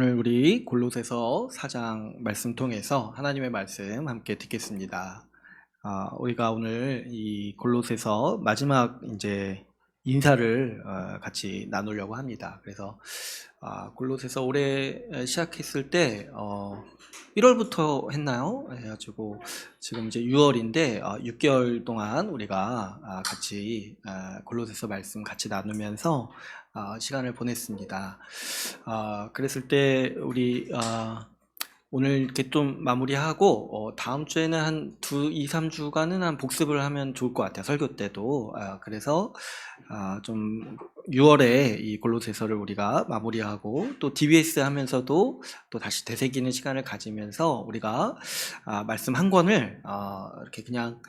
오늘 우리 골로새서 4장 말씀 통해서 하나님의 말씀 함께 듣겠습니다. 우리가 오늘 이 골로새서 마지막 이제 인사를 같이 나누려고 합니다. 그래서 골로새서 올해 시작했을 때 1월부터 했나요? 해가지고 지금 이제 6월인데 6개월 동안 우리가 같이 골로새서 말씀 같이 나누면서 시간을 보냈습니다. 그랬을 때 우리 오늘 이렇게 좀 마무리하고 다음 주에는 한 2, 3주간은 한 복습을 하면 좋을 것 같아요. 설교 때도. 그래서 좀 6월에 이 골로새서를 우리가 마무리하고 또 DBS 하면서도 또 다시 되새기는 시간을 가지면서 우리가 말씀 한 권을 이렇게 그냥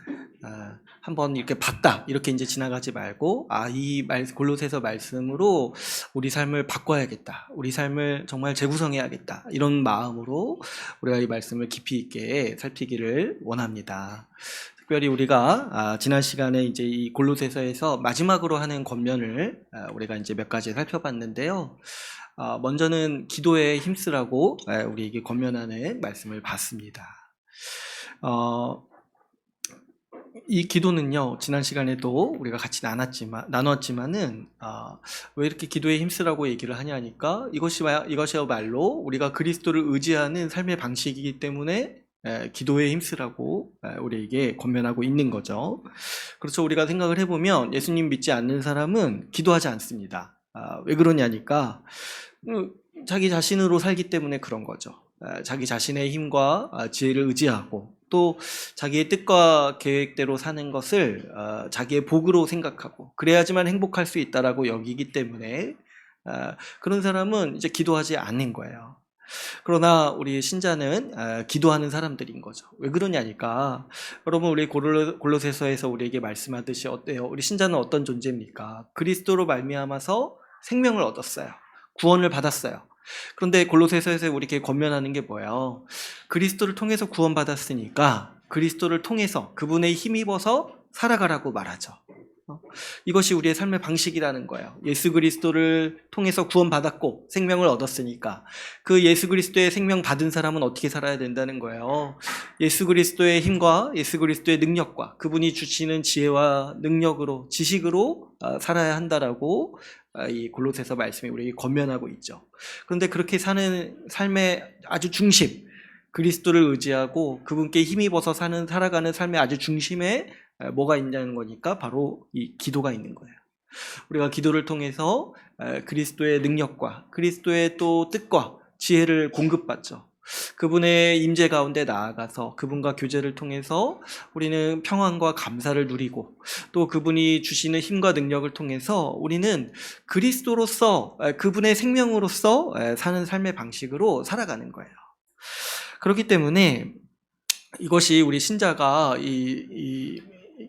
한번 이렇게 봤다 이렇게 이제 지나가지 말고 이 골로새서 말씀으로 우리 삶을 바꿔야겠다, 우리 삶을 정말 재구성해야겠다, 이런 마음으로 우리가 이 말씀을 깊이 있게 살피기를 원합니다. 특별히 우리가 지난 시간에 이제 이 골로새서에서 마지막으로 하는 권면을 우리가 이제 몇 가지 살펴봤는데요. 먼저는 기도에 힘쓰라고 우리에게 권면하는 말씀을 봤습니다. 이 기도는요, 지난 시간에도 우리가 같이 나눴지만은 왜 이렇게 기도에 힘쓰라고 얘기를 하냐니까 이것이야말로 우리가 그리스도를 의지하는 삶의 방식이기 때문에 기도에 힘쓰라고 우리에게 권면하고 있는 거죠. 그렇죠. 우리가 생각을 해보면 예수님 믿지 않는 사람은 기도하지 않습니다. 왜 그러냐니까 자기 자신으로 살기 때문에 그런 거죠. 자기 자신의 힘과 지혜를 의지하고 또 자기의 뜻과 계획대로 사는 것을 자기의 복으로 생각하고 그래야지만 행복할 수 있다라고 여기기 때문에 그런 사람은 이제 기도하지 않는 거예요. 그러나 우리 신자는 기도하는 사람들인 거죠. 왜 그러냐니까 여러분, 우리 골로새서에서 우리에게 말씀하듯이 어때요? 우리 신자는 어떤 존재입니까? 그리스도로 말미암아서 생명을 얻었어요. 구원을 받았어요. 그런데 골로새서에서 우리에게 권면하는 게 뭐예요? 그리스도를 통해서 구원받았으니까 그리스도를 통해서 그분의 힘입어서 살아가라고 말하죠. 이것이 우리의 삶의 방식이라는 거예요. 예수 그리스도를 통해서 구원받았고 생명을 얻었으니까 그 예수 그리스도의 생명 받은 사람은 어떻게 살아야 된다는 거예요. 예수 그리스도의 힘과 예수 그리스도의 능력과 그분이 주시는 지혜와 능력으로, 지식으로 살아야 한다라고 이 골로새서 말씀이 우리에게 권면하고 있죠. 그런데 그렇게 사는 삶의 아주 중심, 그리스도를 의지하고 그분께 힘입어서 살아가는 삶의 아주 중심에 뭐가 있냐는 거니까 바로 이 기도가 있는 거예요. 우리가 기도를 통해서 그리스도의 능력과 그리스도의 또 뜻과 지혜를 공급받죠. 그분의 임재 가운데 나아가서 그분과 교제를 통해서 우리는 평안과 감사를 누리고 또 그분이 주시는 힘과 능력을 통해서 우리는 그리스도로서, 그분의 생명으로서 사는 삶의 방식으로 살아가는 거예요. 그렇기 때문에 이것이 우리 신자가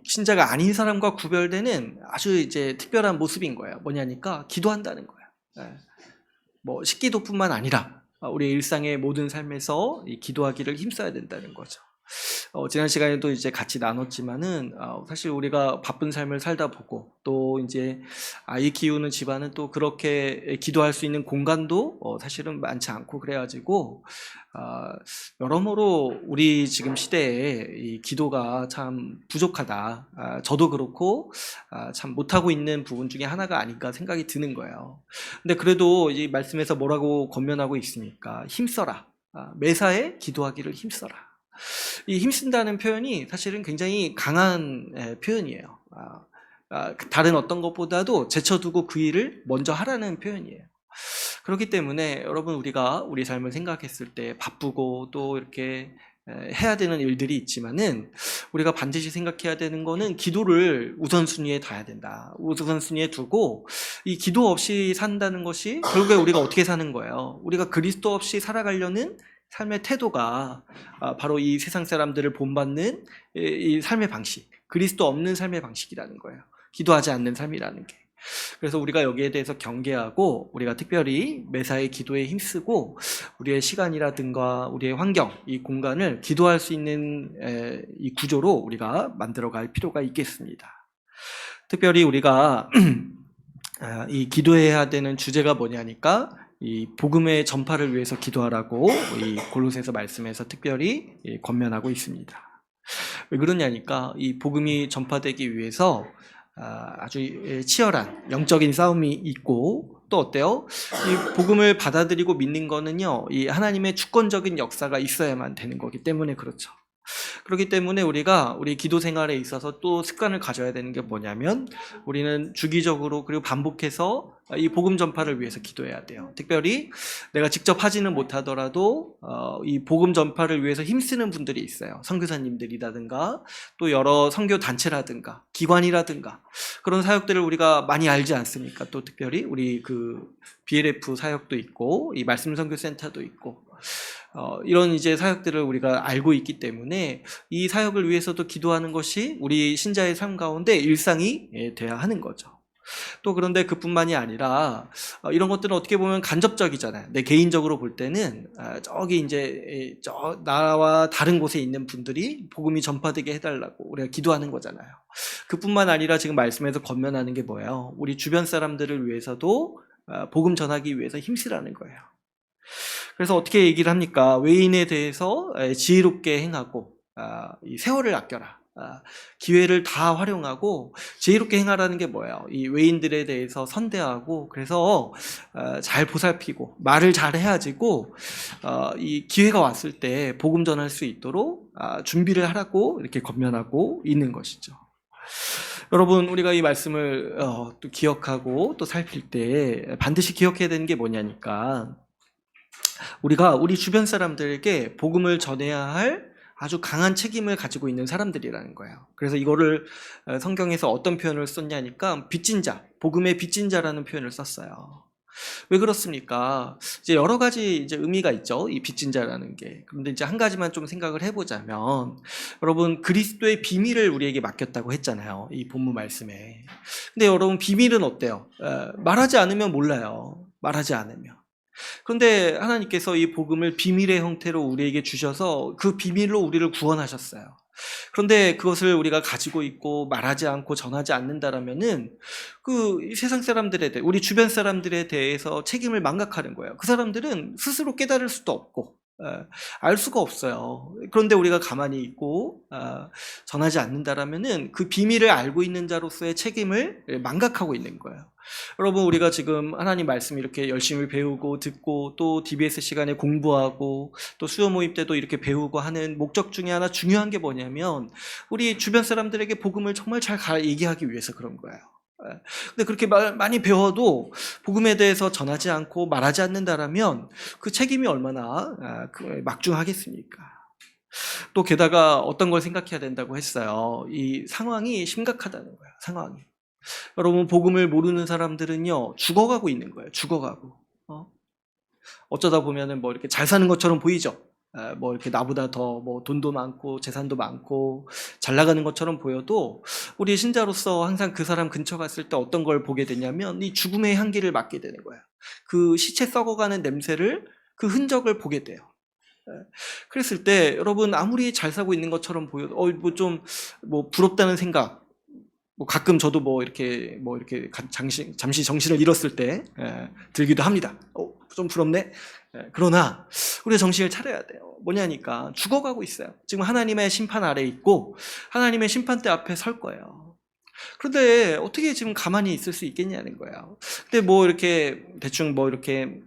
신자가 아닌 사람과 구별되는 아주 이제 특별한 모습인 거예요. 뭐냐니까 기도한다는 거예요. 뭐 식기도뿐만 아니라 우리 일상의 모든 삶에서 이 기도하기를 힘써야 된다는 거죠. 지난 시간에도 이제 같이 나눴지만은 사실 우리가 바쁜 삶을 살다 보고 또 이제 아이 키우는 집안은 또 그렇게 기도할 수 있는 공간도 사실은 많지 않고 그래가지고 여러모로 우리 지금 시대에 이 기도가 참 부족하다. 저도 그렇고 참 못하고 있는 부분 중에 하나가 아닐까 생각이 드는 거예요. 근데 그래도 이 말씀에서 뭐라고 권면하고 있습니까? 힘써라. 매사에 기도하기를 힘써라. 이 힘쓴다는 표현이 사실은 굉장히 강한 표현이에요. 다른 어떤 것보다도 제쳐두고 그 일을 먼저 하라는 표현이에요. 그렇기 때문에 여러분, 우리가 우리 삶을 생각했을 때 바쁘고 또 이렇게 해야 되는 일들이 있지만은 우리가 반드시 생각해야 되는 거는 기도를 우선순위에 둬야 된다. 우선순위에 두고 이 기도 없이 산다는 것이 결국에 우리가 어떻게 사는 거예요? 우리가 그리스도 없이 살아가려는 삶의 태도가 바로 이 세상 사람들을 본받는 이 삶의 방식, 그리스도 없는 삶의 방식이라는 거예요. 기도하지 않는 삶이라는 게. 그래서 우리가 여기에 대해서 경계하고 우리가 특별히 매사에 기도에 힘쓰고 우리의 시간이라든가 우리의 환경, 이 공간을 기도할 수 있는 이 구조로 우리가 만들어갈 필요가 있겠습니다. 특별히 우리가 이 기도해야 되는 주제가 뭐냐니까 이 복음의 전파를 위해서 기도하라고 이 골로새서 말씀에서 특별히 권면하고 있습니다. 왜 그러냐니까 이 복음이 전파되기 위해서 아주 치열한 영적인 싸움이 있고, 또 어때요? 이 복음을 받아들이고 믿는 거는요, 이 하나님의 주권적인 역사가 있어야만 되는 거기 때문에 그렇죠. 그렇기 때문에 우리가 우리 기도 생활에 있어서 또 습관을 가져야 되는 게 뭐냐면, 우리는 주기적으로 그리고 반복해서 이 복음 전파를 위해서 기도해야 돼요. 특별히 내가 직접 하지는 못하더라도 이 복음 전파를 위해서 힘쓰는 분들이 있어요. 선교사님들이라든가 또 여러 선교 단체라든가 기관이라든가 그런 사역들을 우리가 많이 알지 않습니까? 또 특별히 우리 그 BLF 사역도 있고 이 말씀 선교 센터도 있고 이런 이제 사역들을 우리가 알고 있기 때문에 이 사역을 위해서도 기도하는 것이 우리 신자의 삶 가운데 일상이 돼야 하는 거죠. 또 그런데 그뿐만이 아니라 이런 것들은 어떻게 보면 간접적이잖아요. 내 개인적으로 볼 때는 저기 이제 나와 다른 곳에 있는 분들이 복음이 전파되게 해달라고 우리가 기도하는 거잖아요. 그뿐만 아니라 지금 말씀에서 권면하는 게 뭐예요? 우리 주변 사람들을 위해서도 복음 전하기 위해서 힘쓰라는 거예요. 그래서 어떻게 얘기를 합니까? 외인에 대해서 지혜롭게 행하고 이 세월을 아껴라. 기회를 다 활용하고 지혜롭게 행하라는 게 뭐예요? 이 외인들에 대해서 선대하고 그래서 잘 보살피고 말을 잘 해야지고 이 기회가 왔을 때 복음 전할 수 있도록 준비를 하라고 이렇게 권면하고 있는 것이죠. 여러분, 우리가 이 말씀을 또 기억하고 또 살필 때 반드시 기억해야 되는 게 뭐냐니까, 우리가 우리 주변 사람들에게 복음을 전해야 할 아주 강한 책임을 가지고 있는 사람들이라는 거예요. 그래서 이거를 성경에서 어떤 표현을 썼냐니까 빚진 자, 복음의 빚진 자라는 표현을 썼어요. 왜 그렇습니까? 이제 여러 가지 이제 의미가 있죠. 이 빚진 자라는 게. 그런데 이제 한 가지만 좀 생각을 해보자면, 여러분 그리스도의 비밀을 우리에게 맡겼다고 했잖아요. 이 본문 말씀에. 근데 여러분 비밀은 어때요? 말하지 않으면 몰라요. 말하지 않으면. 그런데 하나님께서 이 복음을 비밀의 형태로 우리에게 주셔서 그 비밀로 우리를 구원하셨어요. 그런데 그것을 우리가 가지고 있고 말하지 않고 전하지 않는다라면은 그 세상 사람들에 대해, 우리 주변 사람들에 대해서 책임을 망각하는 거예요. 그 사람들은 스스로 깨달을 수도 없고 알 수가 없어요. 그런데 우리가 가만히 있고 전하지 않는다라면은 그 비밀을 알고 있는 자로서의 책임을 망각하고 있는 거예요. 여러분, 우리가 지금 하나님 말씀 이렇게 열심히 배우고 듣고 또 DBS 시간에 공부하고 또 수요 모임 때도 이렇게 배우고 하는 목적 중에 하나 중요한 게 뭐냐면, 우리 주변 사람들에게 복음을 정말 잘 얘기하기 위해서 그런 거예요. 근데 그렇게 많이 배워도 복음에 대해서 전하지 않고 말하지 않는다라면 그 책임이 얼마나 막중하겠습니까? 또 게다가 어떤 걸 생각해야 된다고 했어요. 이 상황이 심각하다는 거예요. 상황이. 여러분, 복음을 모르는 사람들은요 죽어가고 있는 거예요. 죽어가고. 어쩌다 보면은 뭐 이렇게 잘 사는 것처럼 보이죠. 뭐 이렇게 나보다 더 뭐 돈도 많고 재산도 많고 잘 나가는 것처럼 보여도 우리 신자로서 항상 그 사람 근처 갔을 때 어떤 걸 보게 되냐면 이 죽음의 향기를 맡게 되는 거예요. 그 시체 썩어가는 냄새를, 그 흔적을 보게 돼요. 그랬을 때 여러분, 아무리 잘 사고 있는 것처럼 보여도 뭐 좀 뭐 부럽다는 생각, 뭐 가끔 저도 뭐 이렇게 잠시 정신을 잃었을 때 들기도 합니다. 좀 부럽네. 그러나 우리가 정신을 차려야 돼요. 뭐냐니까 죽어가고 있어요. 지금 하나님의 심판 아래 있고 하나님의 심판대 앞에 설 거예요. 그런데 어떻게 지금 가만히 있을 수 있겠냐는 거예요. 근데 뭐 이렇게 대충 뭐 이렇게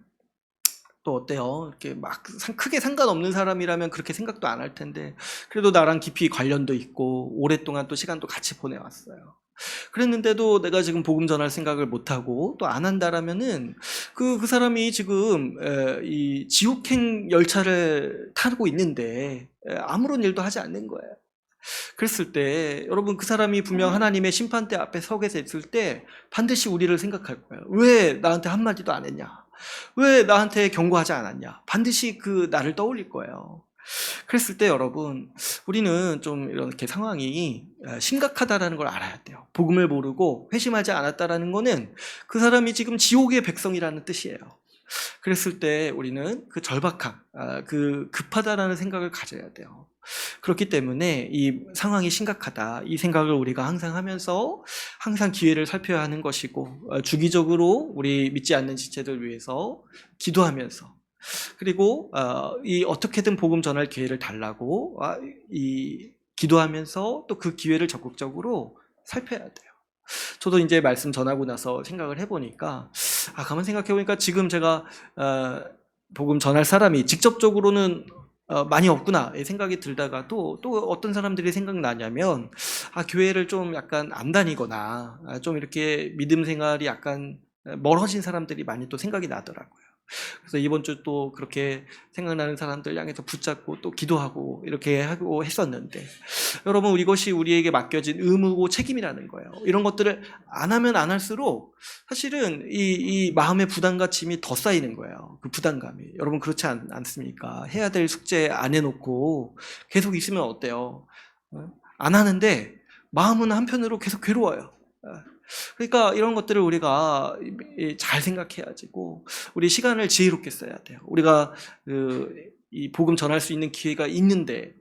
또 어때요? 이렇게 막 크게 상관없는 사람이라면 그렇게 생각도 안 할 텐데, 그래도 나랑 깊이 관련도 있고 오랫동안 또 시간도 같이 보내왔어요. 그랬는데도 내가 지금 복음 전할 생각을 못하고 또 안 한다라면은 그 사람이 지금 이 지옥행 열차를 타고 있는데 아무런 일도 하지 않는 거예요. 그랬을 때 여러분, 그 사람이 분명 하나님의 심판대 앞에 서게 됐을 때 반드시 우리를 생각할 거예요. 왜 나한테 한마디도 안 했냐? 왜 나한테 경고하지 않았냐? 반드시 그 나를 떠올릴 거예요. 그랬을 때 여러분, 우리는 좀 이렇게 상황이 심각하다라는 걸 알아야 돼요. 복음을 모르고 회심하지 않았다라는 거는 그 사람이 지금 지옥의 백성이라는 뜻이에요. 그랬을 때 우리는 그 절박함, 그 급하다라는 생각을 가져야 돼요. 그렇기 때문에 이 상황이 심각하다. 이 생각을 우리가 항상 하면서 항상 기회를 살펴야 하는 것이고, 주기적으로 우리 믿지 않는 지체들 위해서 기도하면서, 그리고 이 어떻게든 복음 전할 기회를 달라고 이 기도하면서 또 그 기회를 적극적으로 살펴야 돼요. 저도 이제 말씀 전하고 나서 생각을 해보니까, 가만 생각해보니까 지금 제가 복음 전할 사람이 직접적으로는 많이 없구나 이 생각이 들다가도 또 어떤 사람들이 생각나냐면, 교회를 좀 약간 안 다니거나 좀 이렇게 믿음 생활이 약간 멀어진 사람들이 많이 또 생각이 나더라고요. 그래서 이번 주 또 그렇게 생각나는 사람들 향해서 붙잡고 또 기도하고 이렇게 하고 했었는데, 여러분, 이것이 우리에게 맡겨진 의무고 책임이라는 거예요. 이런 것들을 안 하면 안 할수록 사실은 이 마음의 부담과 짐이 더 쌓이는 거예요. 그 부담감이. 여러분, 그렇지 않습니까? 해야 될 숙제 안 해놓고 계속 있으면 어때요? 안 하는데 마음은 한편으로 계속 괴로워요. 그러니까 이런 것들을 우리가 잘 생각해야지고 우리 시간을 지혜롭게 써야 돼요. 우리가 이 복음 전할 수 있는 기회가 있는데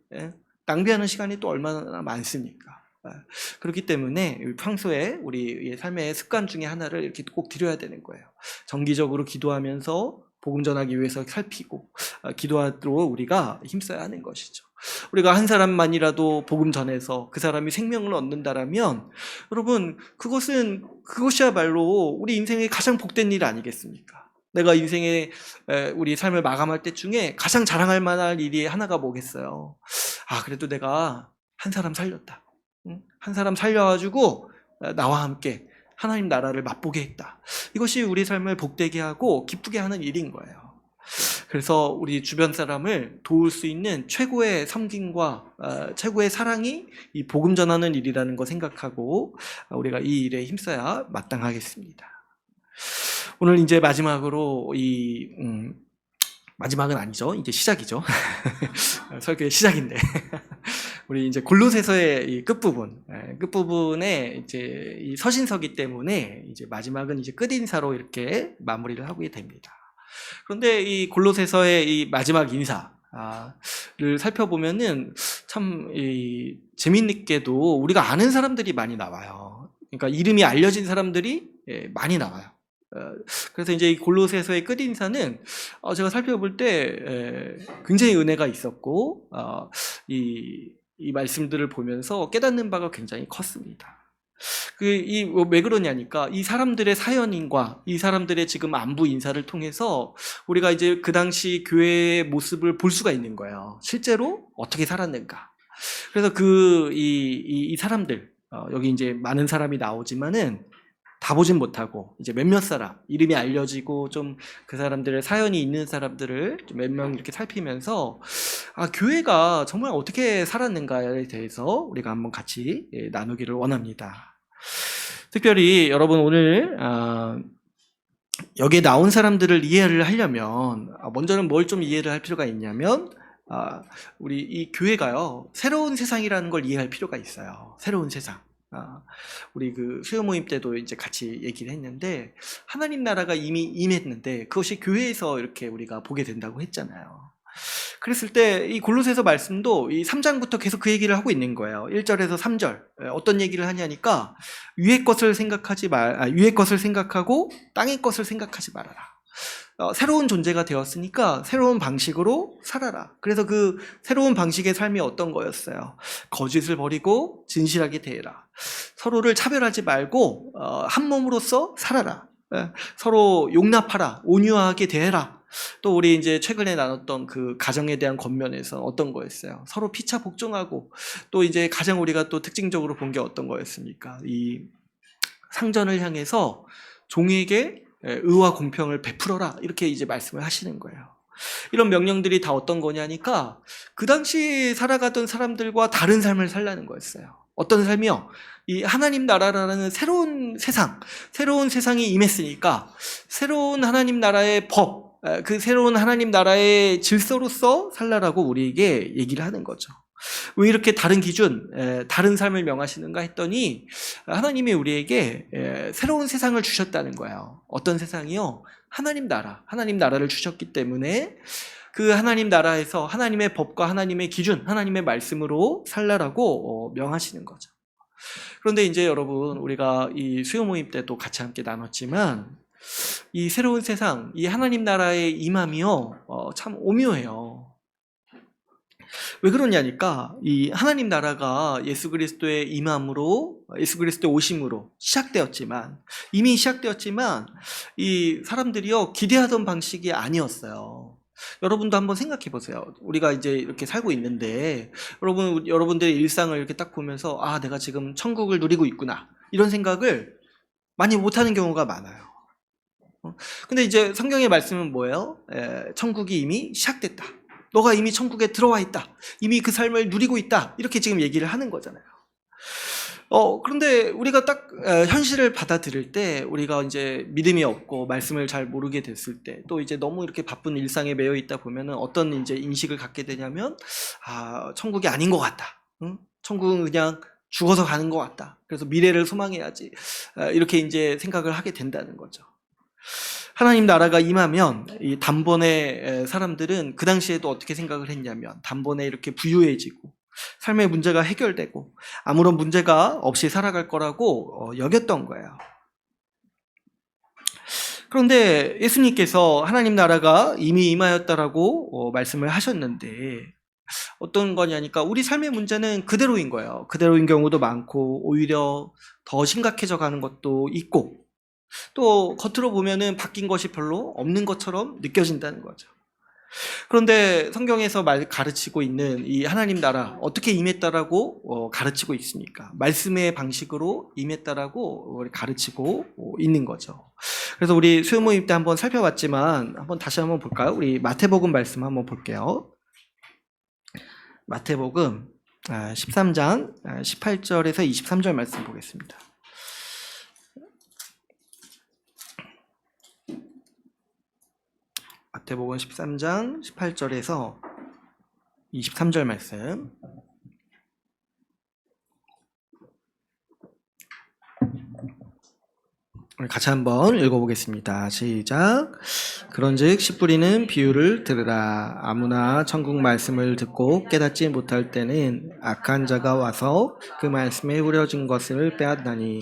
낭비하는 시간이 또 얼마나 많습니까? 그렇기 때문에 평소에 우리의 삶의 습관 중에 하나를 이렇게 꼭 들여야 되는 거예요. 정기적으로 기도하면서 복음 전하기 위해서 살피고 기도하도록 우리가 힘써야 하는 것이죠. 우리가 한 사람만이라도 복음 전해서 그 사람이 생명을 얻는다라면, 여러분, 그것이야말로 우리 인생의 가장 복된 일 아니겠습니까? 내가 인생의 우리 삶을 마감할 때 중에 가장 자랑할 만한 일이 하나가 뭐겠어요? 그래도 내가 한 사람 살렸다. 한 사람 살려가지고 나와 함께 하나님 나라를 맛보게 했다. 이것이 우리 삶을 복되게 하고 기쁘게 하는 일인 거예요. 그래서 우리 주변 사람을 도울 수 있는 최고의 섬김과 최고의 사랑이 이 복음 전하는 일이라는 거 생각하고 우리가 이 일에 힘써야 마땅하겠습니다. 오늘 이제 마지막으로 마지막은 아니죠. 이제 시작이죠. 설교의 시작인데. 우리 이제 골로새서의 이 끝부분에 이제 이 서신서기 때문에 이제 마지막은 이제 끝인사로 이렇게 마무리를 하게 됩니다. 그런데 이 골로새서의 이 마지막 인사를 살펴보면은 참 재밌게도 우리가 아는 사람들이 많이 나와요. 그러니까 이름이 알려진 사람들이 많이 나와요. 그래서 이제 이 골로새서의 끝인사는 제가 살펴볼 때 굉장히 은혜가 있었고 이 말씀들을 보면서 깨닫는 바가 굉장히 컸습니다. 왜 그러냐니까, 이 사람들의 사연인과 이 사람들의 지금 안부 인사를 통해서 우리가 이제 그 당시 교회의 모습을 볼 수가 있는 거예요. 실제로 어떻게 살았는가. 그래서 이 사람들, 여기 이제 많은 사람이 나오지만은 다 보진 못하고 이제 몇몇 사람, 이름이 알려지고 좀 그 사람들의 사연이 있는 사람들을 몇 명 이렇게 살피면서 교회가 정말 어떻게 살았는가에 대해서 우리가 한번 같이 나누기를 원합니다. 특별히 여러분, 오늘 여기에 나온 사람들을 이해를 하려면 먼저는 뭘 좀 이해를 할 필요가 있냐면, 우리 이 교회가요, 새로운 세상이라는 걸 이해할 필요가 있어요. 새로운 세상. 우리 그 수요 모임 때도 이제 같이 얘기를 했는데, 하나님 나라가 이미 임했는데 그것이 교회에서 이렇게 우리가 보게 된다고 했잖아요. 그랬을 때 이 골로새서 말씀도 이 3장부터 계속 그 얘기를 하고 있는 거예요. 1절에서 3절. 어떤 얘기를 하냐니까, 위의 것을 생각하고 땅의 것을 생각하지 말아라. 새로운 존재가 되었으니까 새로운 방식으로 살아라. 그래서 그 새로운 방식의 삶이 어떤 거였어요? 거짓을 버리고 진실하게 대해라. 서로를 차별하지 말고 한 몸으로서 살아라. 서로 용납하라. 온유하게 대해라. 또 우리 이제 최근에 나눴던 그 가정에 대한 권면에서 어떤 거였어요? 서로 피차 복종하고, 또 이제 가장 우리가 또 특징적으로 본 게 어떤 거였습니까? 이 상전을 향해서 종에게 의와 공평을 베풀어라, 이렇게 이제 말씀을 하시는 거예요. 이런 명령들이 다 어떤 거냐니까, 그 당시 살아가던 사람들과 다른 삶을 살라는 거였어요. 어떤 삶이요? 이 하나님 나라라는 새로운 세상이 임했으니까 새로운 하나님 나라의 법, 그 새로운 하나님 나라의 질서로서 살라라고 우리에게 얘기를 하는 거죠. 왜 이렇게 다른 기준, 다른 삶을 명하시는가 했더니, 하나님이 우리에게 새로운 세상을 주셨다는 거예요. 어떤 세상이요? 하나님 나라를 주셨기 때문에 그 하나님 나라에서 하나님의 법과 하나님의 기준, 하나님의 말씀으로 살라라고 명하시는 거죠. 그런데 이제 여러분, 우리가 이 수요 모임 때도 같이 함께 나눴지만 이 새로운 세상, 이 하나님 나라의 임함이요, 참 오묘해요. 왜 그러냐니까 이 하나님 나라가 예수 그리스도의 임함으로, 예수 그리스도의 오심으로 시작되었지만, 이미 시작되었지만 이 사람들이요 기대하던 방식이 아니었어요. 여러분도 한번 생각해 보세요. 우리가 이제 이렇게 살고 있는데 여러분들의 일상을 이렇게 딱 보면서 아, 내가 지금 천국을 누리고 있구나, 이런 생각을 많이 못하는 경우가 많아요. 근데 이제 성경의 말씀은 뭐예요? 천국이 이미 시작됐다. 너가 이미 천국에 들어와 있다. 이미 그 삶을 누리고 있다. 이렇게 지금 얘기를 하는 거잖아요. 그런데 우리가 딱 현실을 받아들일 때, 우리가 이제 믿음이 없고 말씀을 잘 모르게 됐을 때, 또 이제 너무 이렇게 바쁜 일상에 매여 있다 보면은 어떤 이제 인식을 갖게 되냐면, 아, 천국이 아닌 것 같다. 응? 천국은 그냥 죽어서 가는 것 같다. 그래서 미래를 소망해야지. 이렇게 이제 생각을 하게 된다는 거죠. 하나님 나라가 임하면 이 단번에 사람들은 그 당시에도 어떻게 생각을 했냐면, 단번에 이렇게 부유해지고 삶의 문제가 해결되고 아무런 문제가 없이 살아갈 거라고 여겼던 거예요. 그런데 예수님께서 하나님 나라가 이미 임하였다라고 말씀을 하셨는데, 어떤 거냐니까 우리 삶의 문제는 그대로인 거예요. 그대로인 경우도 많고 오히려 더 심각해져 가는 것도 있고, 또 겉으로 보면은 바뀐 것이 별로 없는 것처럼 느껴진다는 거죠. 그런데 성경에서 가르치고 있는 이 하나님 나라 어떻게 임했다라고 가르치고 있습니까? 말씀의 방식으로 임했다라고 가르치고 있는 거죠. 그래서 우리 수요 모임 때 한번 살펴봤지만 한번 다시 한번 볼까요? 우리 마태복음 말씀 한번 볼게요. 마태복음 13장 18절에서 23절 말씀 보겠습니다. 마태복음 13장 18절에서 23절 말씀. 같이 한번 읽어보겠습니다. 시작. 그런즉 씨 뿌리는 비유를 들으라. 아무나 천국 말씀을 듣고 깨닫지 못할 때는 악한 자가 와서 그 말씀에 뿌려진 것을 빼앗나니,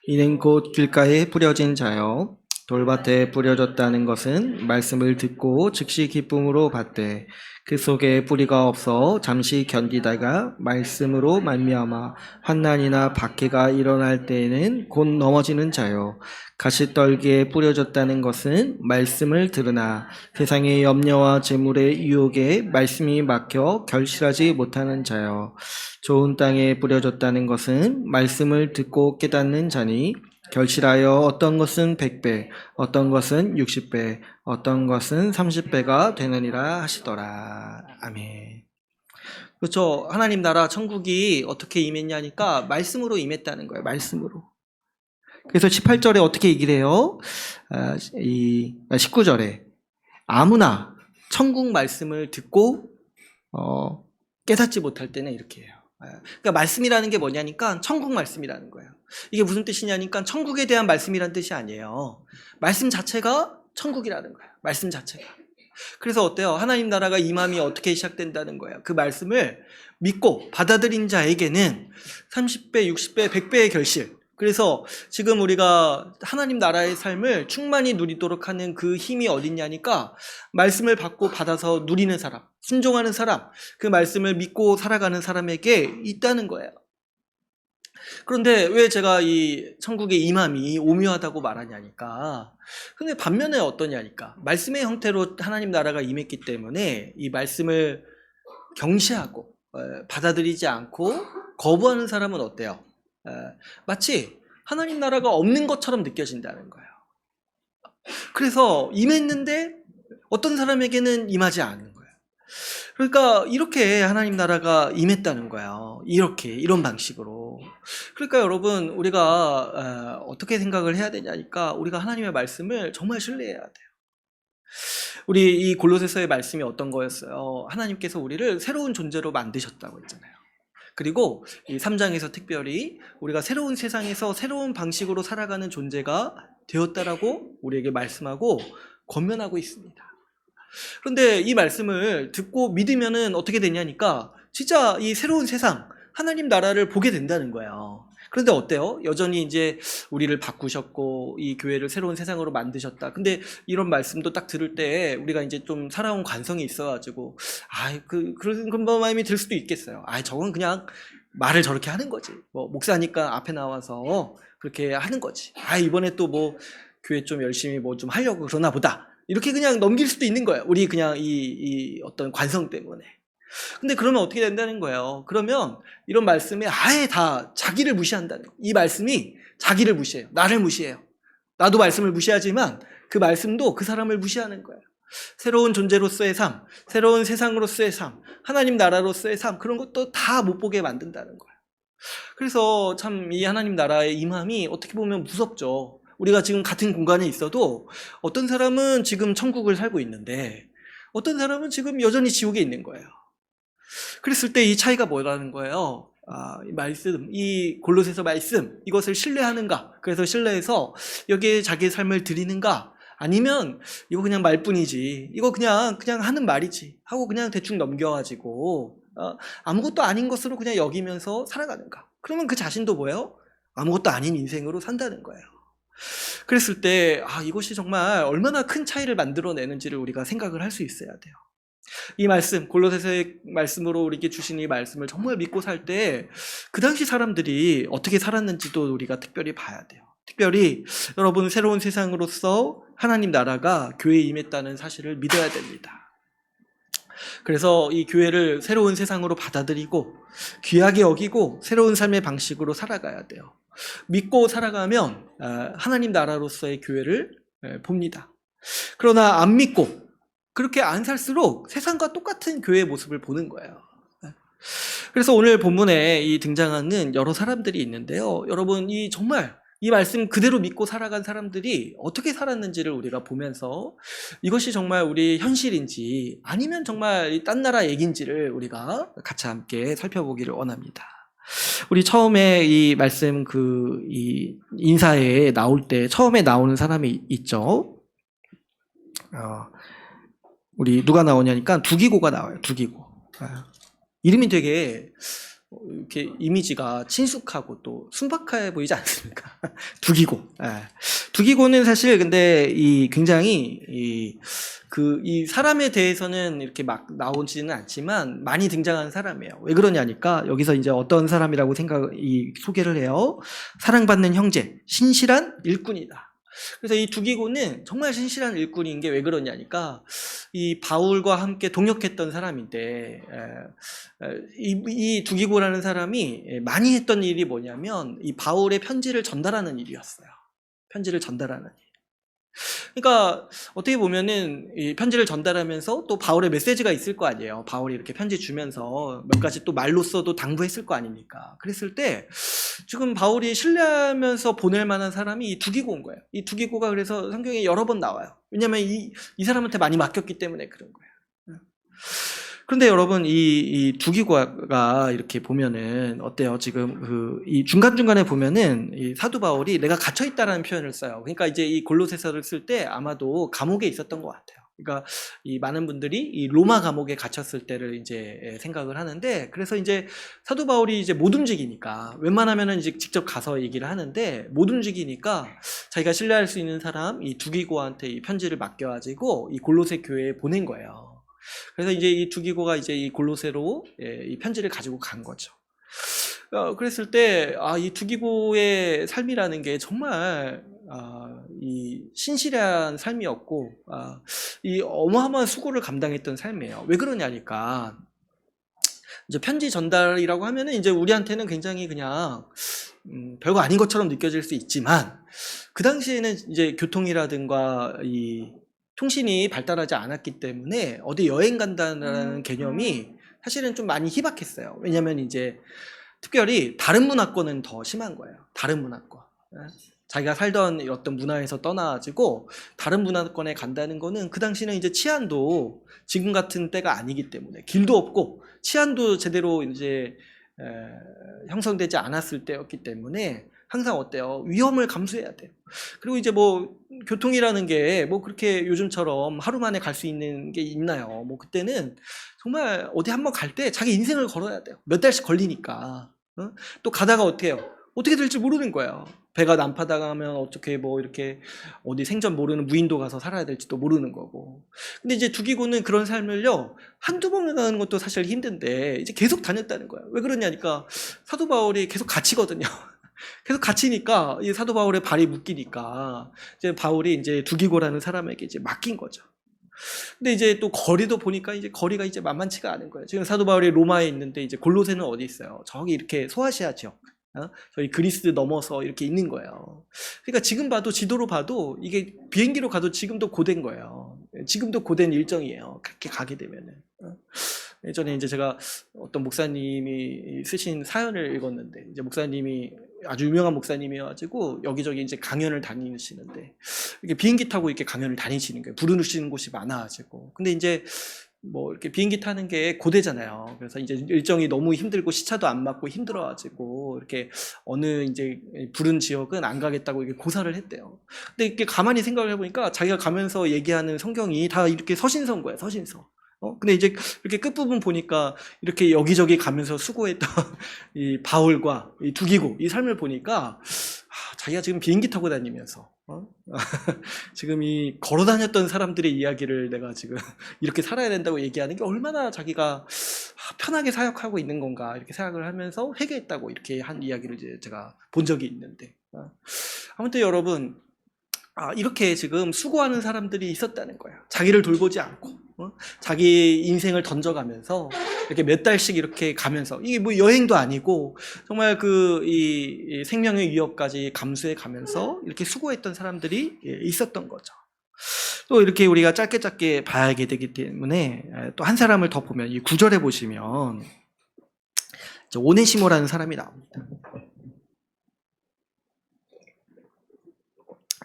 이는 곧 길가에 뿌려진 자요 돌밭에 뿌려졌다는 것은 말씀을 듣고 즉시 기쁨으로 받되 그 속에 뿌리가 없어 잠시 견디다가 말씀으로 말미암아 환난이나 박해가 일어날 때에는 곧 넘어지는 자요 가시떨기에 뿌려졌다는 것은 말씀을 들으나 세상의 염려와 재물의 유혹에 말씀이 막혀 결실하지 못하는 자요 좋은 땅에 뿌려졌다는 것은 말씀을 듣고 깨닫는 자니 결실하여 어떤 것은 100배, 어떤 것은 60배, 어떤 것은 30배가 되느니라 하시더라. 아멘. 그렇죠. 하나님 나라 천국이 어떻게 임했냐니까 말씀으로 임했다는 거예요. 말씀으로. 그래서 18절에 어떻게 얘기를 해요? 19절에 아무나 천국 말씀을 듣고 깨닫지 못할 때는 이렇게 해요. 그러니까 말씀이라는 게 뭐냐니까 천국 말씀이라는 거예요. 이게 무슨 뜻이냐니까 천국에 대한 말씀이란 뜻이 아니에요. 말씀 자체가 천국이라는 거예요. 말씀 자체가. 그래서 어때요? 하나님 나라가 임함이 어떻게 시작된다는 거예요. 그 말씀을 믿고 받아들인 자에게는 30배, 60배, 100배의 결실. 그래서 지금 우리가 하나님 나라의 삶을 충만히 누리도록 하는 그 힘이 어딨냐니까 말씀을 받고 받아서 누리는 사람, 순종하는 사람, 그 말씀을 믿고 살아가는 사람에게 있다는 거예요. 그런데 왜 제가 이 천국의 임함이 오묘하다고 말하냐니까, 근데 반면에 어떠냐니까 말씀의 형태로 하나님 나라가 임했기 때문에 이 말씀을 경시하고 받아들이지 않고 거부하는 사람은 어때요? 마치 하나님 나라가 없는 것처럼 느껴진다는 거예요. 그래서 임했는데 어떤 사람에게는 임하지 않는 거예요. 그러니까 이렇게 하나님 나라가 임했다는 거예요. 이런 방식으로. 그러니까 여러분, 우리가 어떻게 생각을 해야 되냐니까 우리가 하나님의 말씀을 정말 신뢰해야 돼요. 우리 이 골로새서의 말씀이 어떤 거였어요? 하나님께서 우리를 새로운 존재로 만드셨다고 했잖아요. 그리고 이 3장에서 특별히 우리가 새로운 세상에서 새로운 방식으로 살아가는 존재가 되었다라고 우리에게 말씀하고 권면하고 있습니다. 그런데 이 말씀을 듣고 믿으면은 어떻게 되냐니까 진짜 이 새로운 세상, 하나님 나라를 보게 된다는 거예요. 그런데 어때요? 여전히 이제 우리를 바꾸셨고 이 교회를 새로운 세상으로 만드셨다. 근데 이런 말씀도 딱 들을 때 우리가 이제 좀 살아온 관성이 있어가지고 그런 마음이 들 수도 있겠어요. 저건 그냥 말을 저렇게 하는 거지. 뭐 목사니까 앞에 나와서 그렇게 하는 거지. 이번에 또 뭐 교회 좀 열심히 뭐 좀 하려고 그러나 보다. 이렇게 그냥 넘길 수도 있는 거예요. 우리 그냥 이 어떤 관성 때문에. 근데 그러면 어떻게 된다는 거예요? 그러면 이런 말씀에 아예 다 자기를 무시한다는 거예요. 이 말씀이 자기를 무시해요. 나를 무시해요. 나도 말씀을 무시하지만 그 말씀도 그 사람을 무시하는 거예요. 새로운 존재로서의 삶, 새로운 세상으로서의 삶, 하나님 나라로서의 삶, 그런 것도 다 못 보게 만든다는 거예요. 그래서 참 이 하나님 나라의 임함이 어떻게 보면 무섭죠. 우리가 지금 같은 공간에 있어도 어떤 사람은 지금 천국을 살고 있는데 어떤 사람은 지금 여전히 지옥에 있는 거예요. 그랬을 때 이 차이가 뭐라는 거예요? 이 말씀, 이 골로새서 말씀, 이것을 신뢰하는가? 그래서 신뢰해서 여기에 자기의 삶을 드리는가? 아니면 이거 그냥 말뿐이지, 이거 그냥 하는 말이지 하고 그냥 대충 넘겨가지고 아무것도 아닌 것으로 그냥 여기면서 살아가는가? 그러면 그 자신도 뭐예요? 아무것도 아닌 인생으로 산다는 거예요. 그랬을 때 이것이 정말 얼마나 큰 차이를 만들어내는지를 우리가 생각을 할 수 있어야 돼요. 이 말씀, 골로새서의 말씀으로 우리에게 주신 이 말씀을 정말 믿고 살 때 그 당시 사람들이 어떻게 살았는지도 우리가 특별히 봐야 돼요. 특별히 여러분, 새로운 세상으로서 하나님 나라가 교회에 임했다는 사실을 믿어야 됩니다. 그래서 이 교회를 새로운 세상으로 받아들이고 귀하게 여기고 새로운 삶의 방식으로 살아가야 돼요. 믿고 살아가면 하나님 나라로서의 교회를 봅니다. 그러나 안 믿고 그렇게 안 살수록 세상과 똑같은 교회의 모습을 보는 거예요. 그래서 오늘 본문에 이 등장하는 여러 사람들이 있는데요. 여러분, 정말 이 말씀 그대로 믿고 살아간 사람들이 어떻게 살았는지를 우리가 보면서 이것이 정말 우리 현실인지 아니면 정말 딴 나라 얘기인지를 우리가 같이 함께 살펴보기를 원합니다. 우리 처음에 이 말씀 이 인사에 나올 때 처음에 나오는 사람이 있죠. 우리 누가 나오냐니까 두기고가 나와요. 두기고. 이름이 되게 이렇게 이미지가 친숙하고 또 순박해 보이지 않습니까? 두기고. 두기고는 사실 근데 굉장히 이 사람에 대해서는 이렇게 막 나오지는 않지만 많이 등장하는 사람이에요. 왜 그러냐니까 여기서 이제 어떤 사람이라고 소개를 해요. 사랑받는 형제, 신실한 일꾼이다. 그래서 이 두기고는 정말 신실한 일꾼인 게 왜 그러냐니까 이 바울과 함께 동역했던 사람인데 이 두기고라는 사람이 많이 했던 일이 뭐냐면 이 바울의 편지를 전달하는 일이었어요. 편지를 전달하는 일. 그러니까 어떻게 보면은 이 편지를 전달하면서 또 바울의 메시지가 있을 거 아니에요. 바울이 이렇게 편지 주면서 몇 가지 또 말로써도 당부했을 거 아닙니까? 그랬을 때 지금 바울이 신뢰하면서 보낼 만한 사람이 이 두기고인 거예요. 이 두기고가 그래서 성경에 여러 번 나와요. 왜냐하면 이 사람한테 많이 맡겼기 때문에 그런 거예요. 그런데 여러분, 이 두기고가 이렇게 보면은 어때요? 지금 이 중간중간에 보면은 이 사도 바울이 내가 갇혀있다라는 표현을 써요. 그러니까 이제 이 골로새서를 쓸 때 아마도 감옥에 있었던 것 같아요. 그러니까 이 많은 분들이 이 로마 감옥에 갇혔을 때를 이제 생각을 하는데, 그래서 이제 사도 바울이 이제 못 움직이니까 웬만하면은 이제 직접 가서 얘기를 하는데 못 움직이니까 자기가 신뢰할 수 있는 사람 이 두기고한테 이 편지를 맡겨가지고 이 골로새 교회에 보낸 거예요. 그래서 이제 이 두기고가 이제 이 골로새로 이 편지를 가지고 간 거죠. 그랬을 때 이 두기고의 삶이라는 게 정말 이 신실한 삶이었고 이 어마어마한 수고를 감당했던 삶이에요. 왜 그러냐니까 이제 편지 전달이라고 하면은 이제 우리한테는 굉장히 그냥 별거 아닌 것처럼 느껴질 수 있지만 그 당시에는 이제 교통이라든가 이 통신이 발달하지 않았기 때문에 어디 여행 간다는 개념이 사실은 좀 많이 희박했어요. 왜냐하면 이제 특별히 다른 문화권은 더 심한 거예요. 다른 문화권. 자기가 살던 어떤 문화에서 떠나가지고 다른 문화권에 간다는 거는 그 당시는 이제 치안도 지금 같은 때가 아니기 때문에 길도 없고 치안도 제대로 이제 형성되지 않았을 때였기 때문에 항상 어때요? 위험을 감수해야 돼요. 그리고 이제 뭐 교통이라는 게 뭐 그렇게 요즘처럼 하루 만에 갈 수 있는 게 있나요? 뭐 그때는 정말 어디 한번 갈 때 자기 인생을 걸어야 돼요. 몇 달씩 걸리니까. 어? 또 가다가 어떻게 해요? 어떻게 될지 모르는 거예요. 배가 난파당하면 어떻게 뭐 이렇게 어디 생전 모르는 무인도 가서 살아야 될지도 모르는 거고. 근데 이제 두기고는 그런 삶을요, 한두 번 가는 것도 사실 힘든데 이제 계속 다녔다는 거예요. 왜 그러냐니까 사도 바울이 계속 갇히거든요. 계속 갇히니까 이 사도 바울의 발이 묶이니까 이제 바울이 이제 두기고라는 사람에게 이제 맡긴 거죠. 근데 이제 또 거리도 보니까 이제 거리가 이제 만만치가 않은 거예요. 지금 사도 바울이 로마에 있는데 이제 골로새는 어디 있어요? 저기 이렇게 소아시아 지역, 저희 그리스 넘어서 이렇게 있는 거예요. 그러니까 지금 봐도 지도로 봐도 이게 비행기로 가도 지금도 고된 거예요. 지금도 고된 일정이에요. 그렇게 가게 되면은. 예전에 이제 제가 어떤 목사님이 쓰신 사연을 읽었는데, 이제 목사님이 아주 유명한 목사님이어가지고 여기저기 이제 강연을 다니시는데, 이렇게 비행기 타고 이렇게 강연을 다니시는 거예요. 부르시는 곳이 많아가지고. 근데 이제 뭐 이렇게 비행기 타는 게 고되잖아요. 그래서 이제 일정이 너무 힘들고 시차도 안 맞고 힘들어가지고 이렇게 어느 이제 부른 지역은 안 가겠다고 이렇게 고사를 했대요. 근데 이렇게 가만히 생각을 해보니까 자기가 가면서 얘기하는 성경이 다 이렇게 서신서인 거예요. 서신서. 근데 이제 이렇게 끝부분 보니까 이렇게 여기저기 가면서 수고했던 이 바울과 이 두기고 이 삶을 보니까 자기가 지금 비행기 타고 다니면서 지금 이 걸어 다녔던 사람들의 이야기를 내가 지금 이렇게 살아야 된다고 얘기하는 게 얼마나 자기가 편하게 사역하고 있는 건가 이렇게 생각을 하면서 회개했다고 이렇게 한 이야기를 이제 제가 본 적이 있는데, 아무튼 여러분, 이렇게 지금 수고하는 사람들이 있었다는 거예요. 자기를 돌보지 않고 자기 인생을 던져가면서 이렇게 몇 달씩 이렇게 가면서, 이게 뭐 여행도 아니고 정말 이 생명의 위협까지 감수해 가면서 이렇게 수고했던 사람들이 있었던 거죠. 또 이렇게 우리가 짧게 봐야게 되기 때문에 또 한 사람을 더 보면 이 9절에 보시면 오네시모라는 사람이 나옵니다.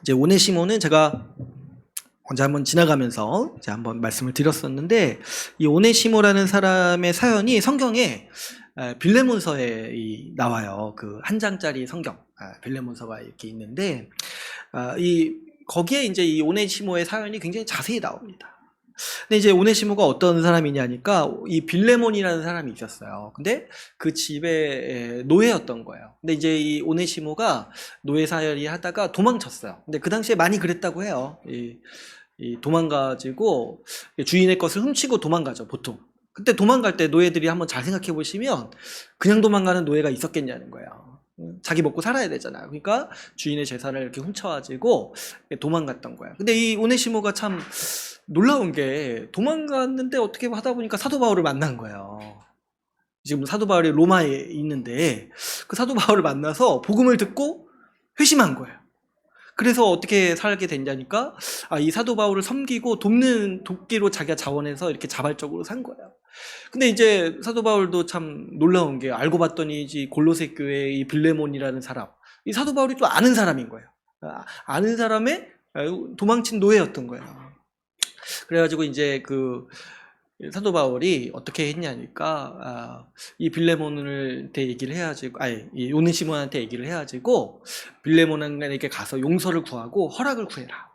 이제 오네시모는 제가 언제 한번 지나가면서 이제 한번 말씀을 드렸었는데, 이 오네시모라는 사람의 사연이 성경에 빌레몬서에 나와요. 그 한 장짜리 성경 빌레몬서가 이렇게 있는데, 거기에 이제 이 오네시모의 사연이 굉장히 자세히 나옵니다. 근데 이제 오네시모가 어떤 사람이냐니까 이 빌레몬이라는 사람이 있었어요. 근데 그 집에 노예였던 거예요. 근데 이제 이 오네시모가 노예 사열이 하다가 도망쳤어요. 근데 그 당시에 많이 그랬다고 해요. 이 도망가지고 주인의 것을 훔치고 도망가죠, 보통. 그때 도망갈 때 노예들이 한번 잘 생각해 보시면 그냥 도망가는 노예가 있었겠냐는 거예요. 자기 먹고 살아야 되잖아요. 그러니까 주인의 재산을 이렇게 훔쳐가지고 도망갔던 거예요. 근데 이 오네시모가 참 놀라운 게 도망갔는데 어떻게 하다 보니까 사도 바울을 만난 거예요. 지금 사도 바울이 로마에 있는데 그 사도 바울을 만나서 복음을 듣고 회심한 거예요. 그래서 어떻게 살게 됐냐니까 이 사도 바울을 섬기고 돕기로 자기가 자원해서 이렇게 자발적으로 산 거예요. 근데 이제 사도 바울도 참 놀라운 게, 알고 봤더니 이 골로새 교회의 이 빌레몬이라는 사람, 이 사도 바울이 또 아는 사람인 거예요. 아는 사람의 도망친 노예였던 거예요. 그래가지고 이제 그 사도 바울이 어떻게 했냐니까 이 빌레몬한테 얘기를 해가지고, 이 오네시모한테 얘기를 해가지고 빌레몬에게 가서 용서를 구하고 허락을 구해라.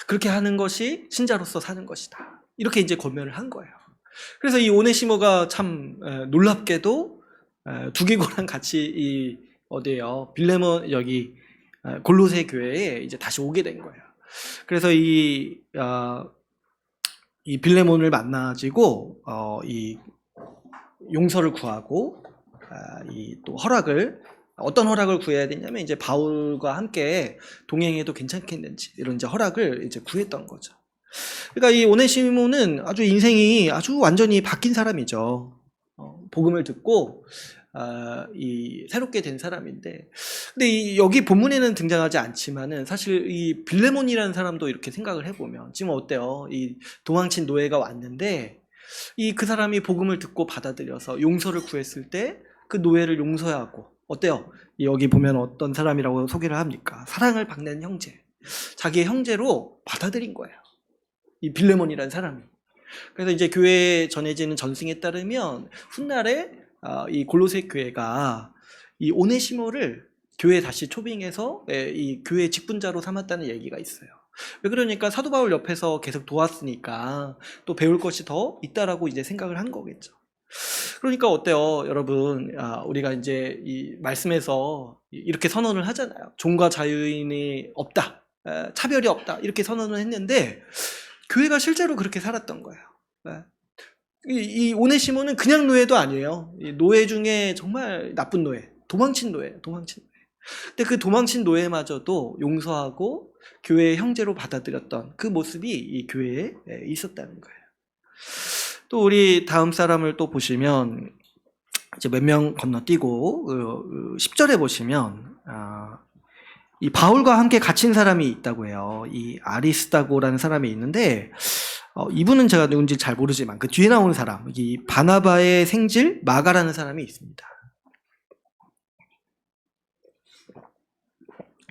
그렇게 하는 것이 신자로서 사는 것이다. 이렇게 이제 권면을 한 거예요. 그래서 이 오네시모가 참 놀랍게도 두기고랑 같이 어디에요? 빌레몬 여기 골로새 교회에 이제 다시 오게 된 거예요. 그래서 이 빌레몬을 만나지고 이 용서를 구하고 또 어떤 허락을 구해야 되냐면 이제 바울과 함께 동행해도 괜찮겠는지 이런 이제 허락을 이제 구했던 거죠. 그러니까 이 오네시모는 아주 인생이 아주 완전히 바뀐 사람이죠. 복음을 듣고 새롭게 된 사람인데, 근데 여기 본문에는 등장하지 않지만은 사실 이 빌레몬이라는 사람도 이렇게 생각을 해보면 지금 어때요? 이 도망친 노예가 왔는데 그 사람이 복음을 듣고 받아들여서 용서를 구했을 때 그 노예를 용서하고, 어때요? 여기 보면 어떤 사람이라고 소개를 합니까? 사랑을 받는 형제, 자기의 형제로 받아들인 거예요, 이 빌레몬이라는 사람이. 그래서 이제 교회에 전해지는 전승에 따르면 훗날에 이 골로새 교회가 이 오네시모를 교회 다시 초빙해서 이 교회 직분자로 삼았다는 얘기가 있어요. 왜 그러니까 사도 바울 옆에서 계속 도왔으니까 또 배울 것이 더 있다라고 이제 생각을 한 거겠죠. 그러니까 어때요, 여러분? 우리가 이제 이 말씀에서 이렇게 선언을 하잖아요. 종과 자유인이 없다, 차별이 없다, 이렇게 선언을 했는데 교회가 실제로 그렇게 살았던 거예요. 이 오네시모는 그냥 노예도 아니에요. 이 노예 중에 정말 나쁜 노예, 도망친 노예. 근데 그 도망친 노예마저도 용서하고 교회의 형제로 받아들였던 그 모습이 이 교회에 있었다는 거예요. 또 우리 다음 사람을 또 보시면 이제 몇 명 건너뛰고 10절에 보시면 이 바울과 함께 갇힌 사람이 있다고 해요. 이 아리스다고라는 사람이 있는데 이분은 제가 누군지 잘 모르지만 그 뒤에 나오는 사람, 이 바나바의 생질 마가라는 사람이 있습니다.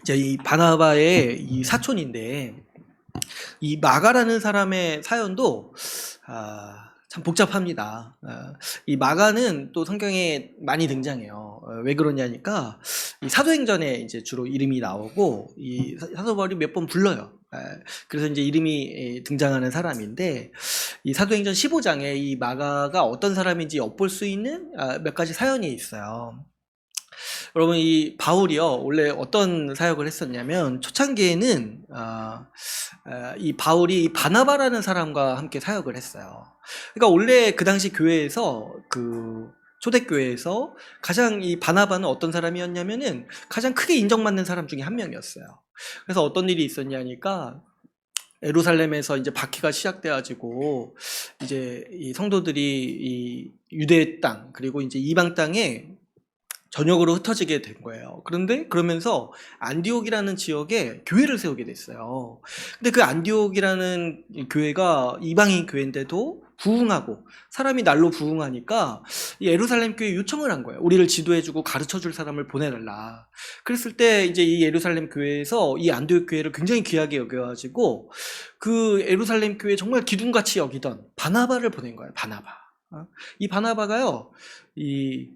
이제 이 바나바의 이 사촌인데 이 마가라는 사람의 사연도 참 복잡합니다. 이 마가는 또 성경에 많이 등장해요. 왜 그러냐니까 이 사도행전에 이제 주로 이름이 나오고 이 사도 바울이 몇 번 불러요. 그래서 이제 이름이 등장하는 사람인데 이 사도행전 15장에 이 마가가 어떤 사람인지 엿볼 수 있는 몇 가지 사연이 있어요. 여러분, 이 바울이요 원래 어떤 사역을 했었냐면 초창기에는 이 바울이 바나바라는 사람과 함께 사역을 했어요. 그러니까 원래 그 당시 교회에서 그 초대교회에서 가장 이 바나바는 어떤 사람이었냐면은 가장 크게 인정받는 사람 중에 한 명이었어요. 그래서 어떤 일이 있었냐니까 예루살렘에서 이제 박해가 시작돼가지고 이제 이 성도들이 이 유대 땅 그리고 이제 이방 땅에 전역으로 흩어지게 된 거예요. 그런데 그러면서 안디옥이라는 지역에 교회를 세우게 됐어요. 근데 그 안디옥이라는 교회가 이방인 교회인데도 부흥하고 사람이 날로 부흥하니까 이 예루살렘 교회에 요청을 한 거예요. 우리를 지도해주고 가르쳐줄 사람을 보내달라. 그랬을 때 이제 이 예루살렘 교회에서 이 안디옥 교회를 굉장히 귀하게 여겨가지고 그 예루살렘 교회 정말 기둥같이 여기던 바나바를 보낸 거예요. 바나바. 이 바나바가요, 이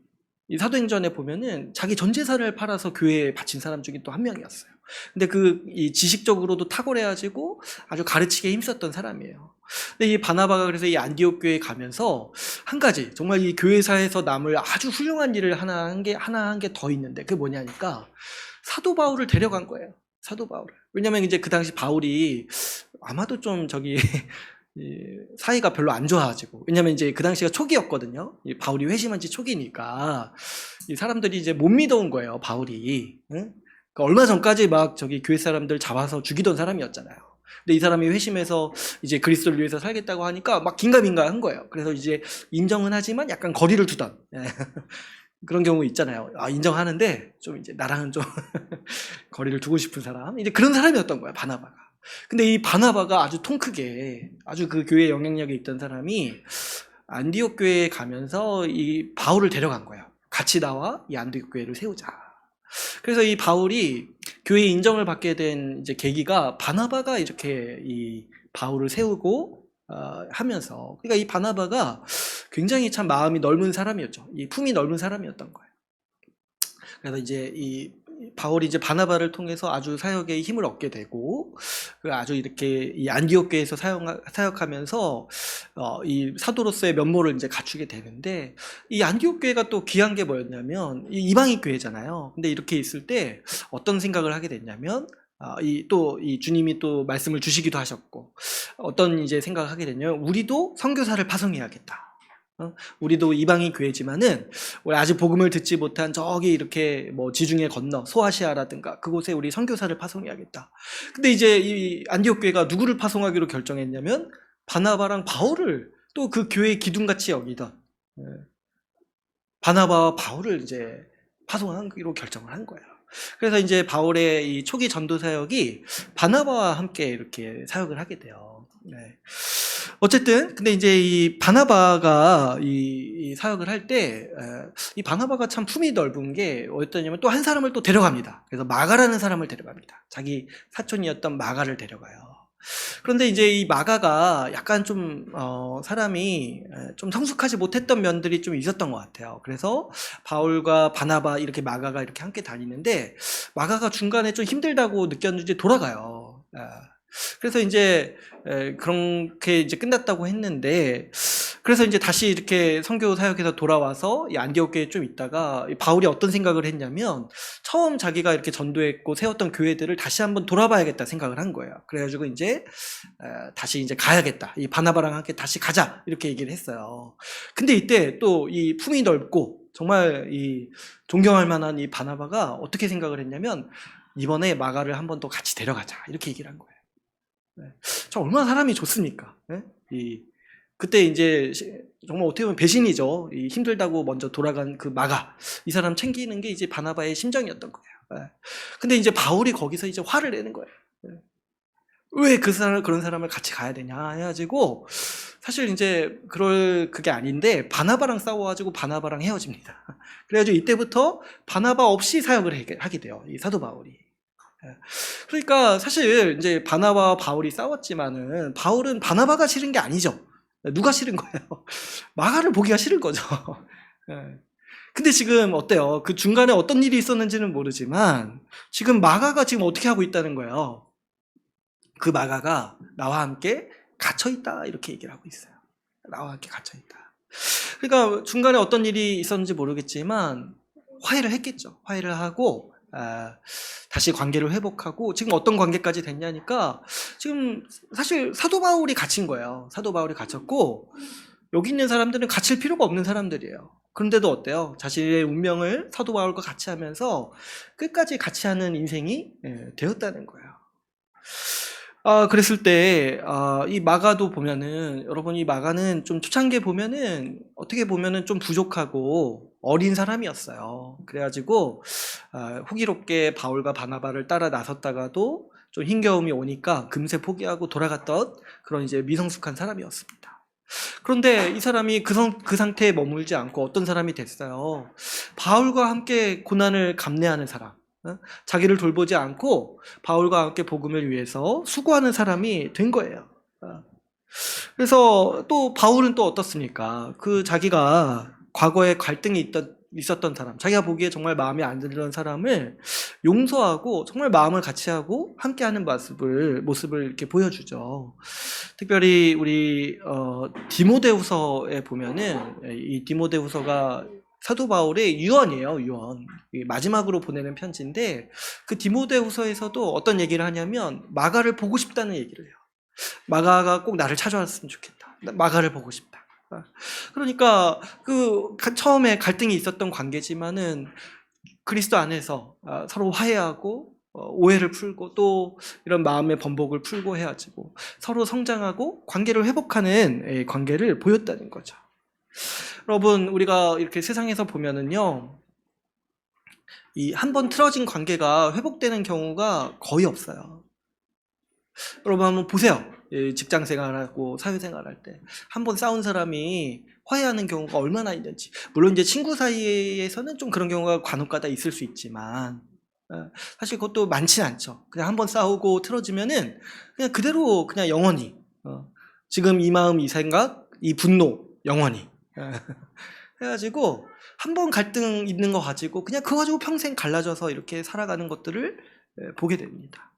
사도행전에 보면은 자기 전 재산을 팔아서 교회에 바친 사람 중에 또 한 명이었어요. 근데 이 지식적으로도 탁월해가지고 아주 가르치기에 힘썼던 사람이에요. 근데 이 바나바가 그래서 이 안디옥 교회에 가면서 한 가지 정말 이 교회사에서 남을 아주 훌륭한 일을 하나 한 게 더 있는데 그게 뭐냐니까 사도 바울을 데려간 거예요. 사도 바울을. 왜냐면 이제 그 당시 바울이 아마도 좀 사이가 별로 안 좋아가지고, 왜냐면 이제 그 당시가 초기였거든요. 바울이 회심한 지 초기니까 이 사람들이 이제 못 믿어온 거예요. 바울이. 응? 그러니까 얼마 전까지 막 교회 사람들 잡아서 죽이던 사람이었잖아요. 근데 이 사람이 회심해서 이제 그리스도를 위해서 살겠다고 하니까 막 긴가민가한 거예요. 그래서 이제 인정은 하지만 약간 거리를 두던 그런 경우 있잖아요. 인정하는데 좀 이제 나랑은 좀 거리를 두고 싶은 사람, 이제 그런 사람이었던 거야, 바나바가. 근데 이 바나바가 아주 통 크게 아주 그 교회 영향력에 있던 사람이 안디옥 교회에 가면서 이 바울을 데려간 거예요. 같이 나와 이 안디옥 교회를 세우자. 그래서 이 바울이 교회 인정을 받게 된 이제 계기가 바나바가 이렇게 이 바울을 세우고 하면서, 그러니까 이 바나바가 굉장히 참 마음이 넓은 사람이었죠. 이 품이 넓은 사람이었던 거예요. 그래서 이제 이 바울이 이제 바나바를 통해서 아주 사역에 힘을 얻게 되고 아주 이렇게 이 안디옥 교회에서 사역하면서 이 사도로서의 면모를 이제 갖추게 되는데, 이 안디옥 교회가 또 귀한 게 뭐였냐면 이 이방인 교회잖아요. 근데 이렇게 있을 때 어떤 생각을 하게 됐냐면 이 주님이 또 말씀을 주시기도 하셨고 어떤 이제 생각을 하게 됐냐면 우리도 선교사를 파송해야겠다. 우리도 이방인 교회지만은 우리 아직 복음을 듣지 못한 저기 이렇게 뭐 지중해 건너 소아시아라든가 그곳에 우리 선교사를 파송해야겠다. 근데 이제 이 안디옥 교회가 누구를 파송하기로 결정했냐면 바나바랑 바울을, 또 그 교회의 기둥같이 여기던 바나바와 바울을 이제 파송하기로 결정을 한 거예요. 그래서 이제 바울의 이 초기 전도 사역이 바나바와 함께 이렇게 사역을 하게 돼요. 어쨌든 근데 이제 이 바나바가 이 사역을 할 때 이 바나바가 참 품이 넓은 게 어땠냐면 또 한 사람을 또 데려갑니다. 그래서 마가라는 사람을 데려갑니다. 자기 사촌이었던 마가를 데려가요. 그런데 이제 이 마가가 약간 좀 사람이 좀 성숙하지 못했던 면들이 좀 있었던 것 같아요. 그래서 바울과 바나바 이렇게 마가가 이렇게 함께 다니는데 마가가 중간에 좀 힘들다고 느꼈는지 돌아가요. 그래서 이제 그렇게 이제 끝났다고 했는데, 그래서 이제 다시 이렇게 선교 사역에서 돌아와서 이 안디옥 교회에 좀 있다가 바울이 어떤 생각을 했냐면 처음 자기가 이렇게 전도했고 세웠던 교회들을 다시 한번 돌아봐야겠다 생각을 한 거예요. 그래가지고 이제 다시 이제 가야겠다. 이 바나바랑 함께 다시 가자 이렇게 얘기를 했어요. 근데 이때 또 이 품이 넓고 정말 이 존경할 만한 이 바나바가 어떻게 생각을 했냐면 이번에 마가를 한번 더 같이 데려가자 이렇게 얘기를 한 거예요. 저 얼마나 사람이 좋습니까? 그때 이제 정말 어떻게 보면 배신이죠. 힘들다고 먼저 돌아간 그 마가, 이 사람 챙기는 게 이제 바나바의 심정이었던 거예요. 근데 이제 바울이 거기서 이제 화를 내는 거예요. 왜 그런 사람을 같이 가야 되냐 해가지고, 사실 이제 그게 아닌데 바나바랑 싸워가지고 바나바랑 헤어집니다. 그래가지고 이때부터 바나바 없이 사역을 하게 돼요. 이 사도 바울이. 그러니까 사실 이제 바나바와 바울이 싸웠지만은 바울은 바나바가 싫은 게 아니죠. 누가 싫은 거예요? 마가를 보기가 싫은 거죠. 근데 지금 어때요? 그 중간에 어떤 일이 있었는지는 모르지만 지금 마가가 지금 어떻게 하고 있다는 거예요? 그 마가가 나와 함께 갇혀있다 이렇게 얘기를 하고 있어요. 나와 함께 갇혀있다. 그러니까 중간에 어떤 일이 있었는지 모르겠지만 화해를 했겠죠. 화해를 하고 다시 관계를 회복하고 지금 어떤 관계까지 됐냐니까 지금 사실 사도 바울이 갇힌 거예요. 사도 바울이 갇혔고 여기 있는 사람들은 갇힐 필요가 없는 사람들이에요. 그런데도 어때요? 자신의 운명을 사도 바울과 같이 하면서 끝까지 같이 하는 인생이 되었다는 거예요. 그랬을 때, 이 마가도 보면은, 여러분, 이 마가는 좀 초창기에 보면은, 어떻게 보면은 좀 부족하고 어린 사람이었어요. 그래가지고, 호기롭게 바울과 바나바를 따라 나섰다가도 좀 힘겨움이 오니까 금세 포기하고 돌아갔던 그런 이제 미성숙한 사람이었습니다. 그런데 이 사람이 그 상태에 머물지 않고 어떤 사람이 됐어요. 바울과 함께 고난을 감내하는 사람. 자기를 돌보지 않고 바울과 함께 복음을 위해서 수고하는 사람이 된 거예요. 그래서 또 바울은 또 어떻습니까? 그 자기가 과거에 갈등이 있었던 사람, 자기가 보기에 정말 마음에 안 들던 사람을 용서하고 정말 마음을 같이 하고 함께하는 모습을 이렇게 보여주죠. 특별히 우리 디모데후서에 보면은 이 디모데후서가 사도 바울의 유언이에요, 유언. 마지막으로 보내는 편지인데 그 디모데후서에서도 어떤 얘기를 하냐면 마가를 보고 싶다는 얘기를 해요. 마가가 꼭 나를 찾아왔으면 좋겠다. 마가를 보고 싶다. 그러니까 그 처음에 갈등이 있었던 관계지만은 그리스도 안에서 서로 화해하고 오해를 풀고 또 이런 마음의 번복을 풀고 해가지고 서로 성장하고 관계를 회복하는 관계를 보였다는 거죠. 여러분, 우리가 이렇게 세상에서 보면은요, 이 한 번 틀어진 관계가 회복되는 경우가 거의 없어요. 여러분 한번 보세요. 직장 생활하고 사회 생활할 때 한 번 싸운 사람이 화해하는 경우가 얼마나 있는지. 물론 이제 친구 사이에서는 좀 그런 경우가 간혹가다 있을 수 있지만 사실 그것도 많지는 않죠. 그냥 한 번 싸우고 틀어지면은 그냥 그대로 그냥 영원히 지금 이 마음, 이 생각, 이 분노 영원히 해가지고 한 번 갈등 있는 거 가지고 그냥 그거 가지고 평생 갈라져서 이렇게 살아가는 것들을 보게 됩니다.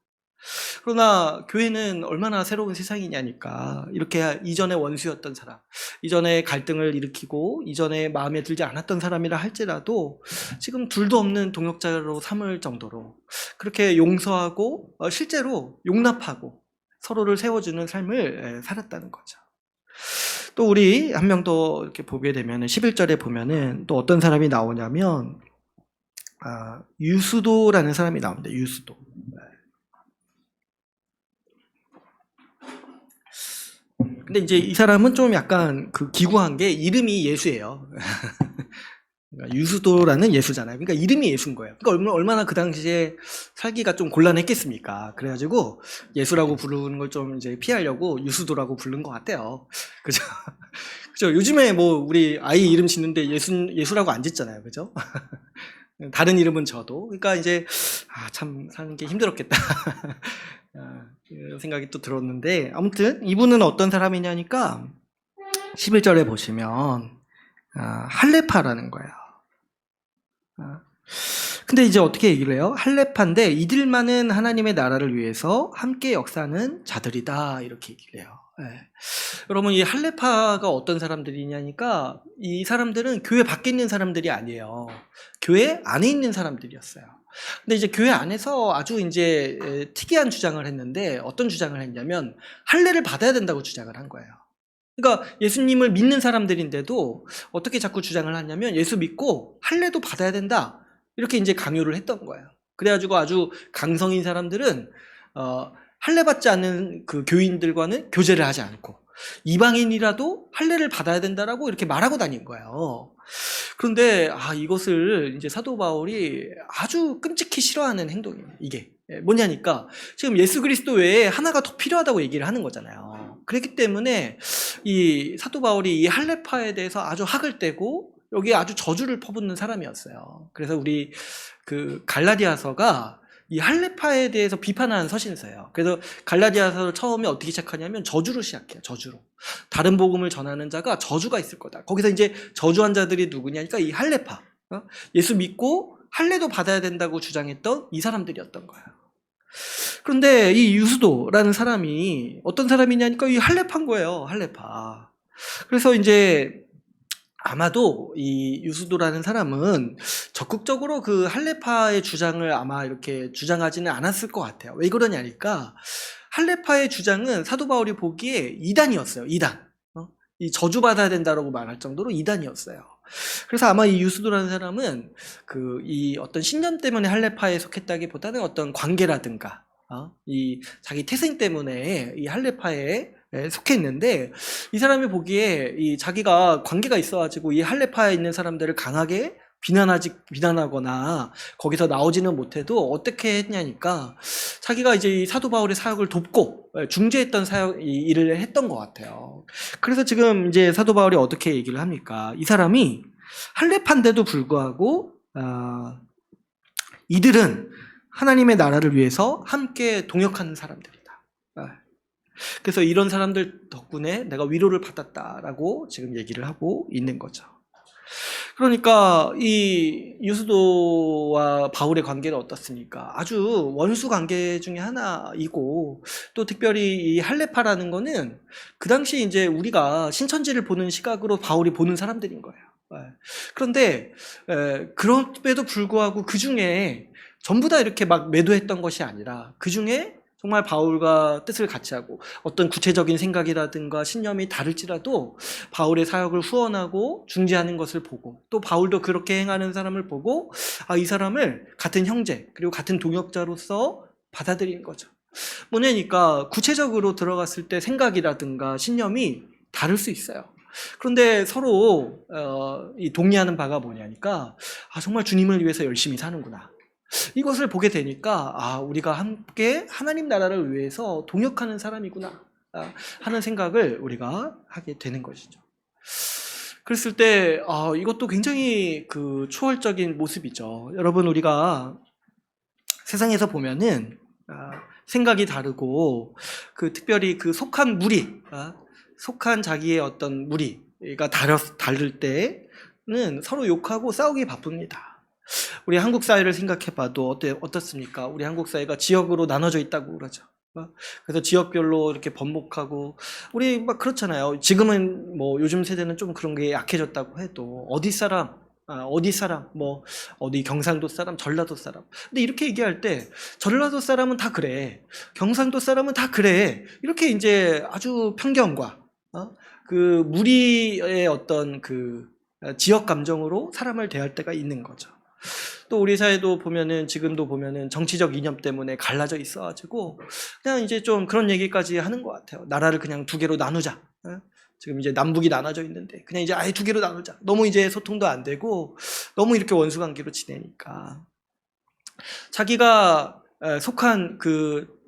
그러나 교회는 얼마나 새로운 세상이냐니까 이렇게 이전에 원수였던 사람, 이전에 갈등을 일으키고 이전에 마음에 들지 않았던 사람이라 할지라도 지금 둘도 없는 동역자로 삼을 정도로 그렇게 용서하고 실제로 용납하고 서로를 세워주는 삶을 살았다는 거죠. 또 우리 한 명 더 이렇게 보게 되면 11절에 보면은 또 어떤 사람이 나오냐면 유수도라는 사람이 나옵니다. 유수도. 근데 이제 이 사람은 좀 약간 그 기구한 게 이름이 예수예요. 그러니까 유수도라는 예수잖아요. 그러니까 이름이 예수인 거예요. 그러니까 얼마나 그 당시에 살기가 좀 곤란했겠습니까? 그래가지고 예수라고 부르는 걸 좀 이제 피하려고 유수도라고 부른 것 같아요. 그죠? 그죠? 요즘에 뭐 우리 아이 이름 짓는데 예수라고 안 짓잖아요. 그죠? 다른 이름은 저도. 그러니까 이제 참 사는 게 힘들었겠다. 이런 생각이 또 들었는데, 아무튼 이분은 어떤 사람이냐니까 11절에 보시면 할레파라는 거예요. 근데 이제 어떻게 얘기를 해요? 할레파인데 이들만은 하나님의 나라를 위해서 함께 역사하는 자들이다, 이렇게 얘기를 해요. 여러분, 이 할레파가 어떤 사람들이냐니까 이 사람들은 교회 밖에 있는 사람들이 아니에요. 교회 안에 있는 사람들이었어요. 근데 이제 교회 안에서 아주 이제 특이한 주장을 했는데, 어떤 주장을 했냐면 할례를 받아야 된다고 주장을 한 거예요. 그러니까 예수님을 믿는 사람들인데도 어떻게 자꾸 주장을 하냐면 예수 믿고 할례도 받아야 된다, 이렇게 이제 강요를 했던 거예요. 그래가지고 아주 강성인 사람들은 할례 받지 않는 그 교인들과는 교제를 하지 않고 이방인이라도 할례를 받아야 된다라고 이렇게 말하고 다닌 거예요. 그런데 이것을 이제 사도 바울이 아주 끔찍히 싫어하는 행동이에요. 이게 뭐냐니까 지금 예수 그리스도 외에 하나가 더 필요하다고 얘기를 하는 거잖아요. 그렇기 때문에 이 사도 바울이 이 할례파에 대해서 아주 학을 떼고 여기에 아주 저주를 퍼붓는 사람이었어요. 그래서 우리 그 갈라디아서가 이 할례파에 대해서 비판하는 서신서예요. 그래서 갈라디아서를 처음에 어떻게 시작하냐면 저주로 시작해요. 저주로. 다른 복음을 전하는 자가 저주가 있을 거다. 거기서 이제 저주한 자들이 누구냐니까 이 할례파. 예수 믿고 할례도 받아야 된다고 주장했던 이 사람들이었던 거예요. 그런데 이 유수도라는 사람이 어떤 사람이냐니까 이 할례파인 거예요. 할례파. 그래서 이제 아마도 이 유수도라는 사람은 적극적으로 그 할례파의 주장을 아마 이렇게 주장하지는 않았을 것 같아요. 왜 그러냐니까 할례파의 주장은 사도 바울이 보기에 이단이었어요. 이단. 이 저주받아야 된다라고 말할 정도로 이단이었어요. 그래서 아마 이 유수도라는 사람은 이 어떤 신념 때문에 할례파에 속했다기보다는 어떤 관계라든가 이 자기 태생 때문에 이 할례파에 속해 있는데, 이 사람이 보기에 이 자기가 관계가 있어가지고 이 할례파에 있는 사람들을 강하게 비난하거나 거기서 나오지는 못해도 어떻게 했냐니까 자기가 이제 이 사도 바울의 사역을 돕고 중재했던 일을 했던 것 같아요. 그래서 지금 이제 사도 바울이 어떻게 얘기를 합니까? 이 사람이 할례파인데도 불구하고 이들은 하나님의 나라를 위해서 함께 동역하는 사람들이다. 그래서 이런 사람들 덕분에 내가 위로를 받았다라고 지금 얘기를 하고 있는 거죠. 그러니까 이 유수도와 바울의 관계는 어떻습니까? 아주 원수 관계 중에 하나이고, 또 특별히 이 할례파라는 거는 그 당시 이제 우리가 신천지를 보는 시각으로 바울이 보는 사람들인 거예요. 그런데 그럼에도 불구하고 그 중에 전부 다 이렇게 막 매도했던 것이 아니라 그 중에 정말 바울과 뜻을 같이 하고 어떤 구체적인 생각이라든가 신념이 다를지라도 바울의 사역을 후원하고 중재하는 것을 보고, 또 바울도 그렇게 행하는 사람을 보고 이 사람을 같은 형제 그리고 같은 동역자로서 받아들이는 거죠. 뭐냐니까 구체적으로 들어갔을 때 생각이라든가 신념이 다를 수 있어요. 그런데 서로 동의하는 바가 뭐냐니까 정말 주님을 위해서 열심히 사는구나, 이것을 보게 되니까 우리가 함께 하나님 나라를 위해서 동역하는 사람이구나 하는 생각을 우리가 하게 되는 것이죠. 그랬을 때 이것도 굉장히 초월적인 모습이죠. 여러분, 우리가 세상에서 보면은 생각이 다르고 특별히 속한 무리, 속한 자기의 어떤 무리가 다를 때는 서로 욕하고 싸우기 바쁩니다. 우리 한국 사회를 생각해봐도 어떻습니까? 우리 한국 사회가 지역으로 나눠져 있다고 그러죠. 그래서 지역별로 이렇게 번복하고, 우리 막 그렇잖아요. 지금은 뭐 요즘 세대는 좀 그런 게 약해졌다고 해도 어디 사람, 뭐 어디 경상도 사람, 전라도 사람. 근데 이렇게 얘기할 때 전라도 사람은 다 그래, 경상도 사람은 다 그래, 이렇게 이제 아주 편견과 무리의 어떤 지역 감정으로 사람을 대할 때가 있는 거죠. 또 우리 사회도 보면은, 지금도 보면은 정치적 이념 때문에 갈라져 있어가지고 그냥 이제 좀 그런 얘기까지 하는 것 같아요. 나라를 그냥 두 개로 나누자. 지금 이제 남북이 나눠져 있는데 그냥 이제 아예 두 개로 나누자. 너무 이제 소통도 안 되고 너무 이렇게 원수 관계로 지내니까 자기가 속한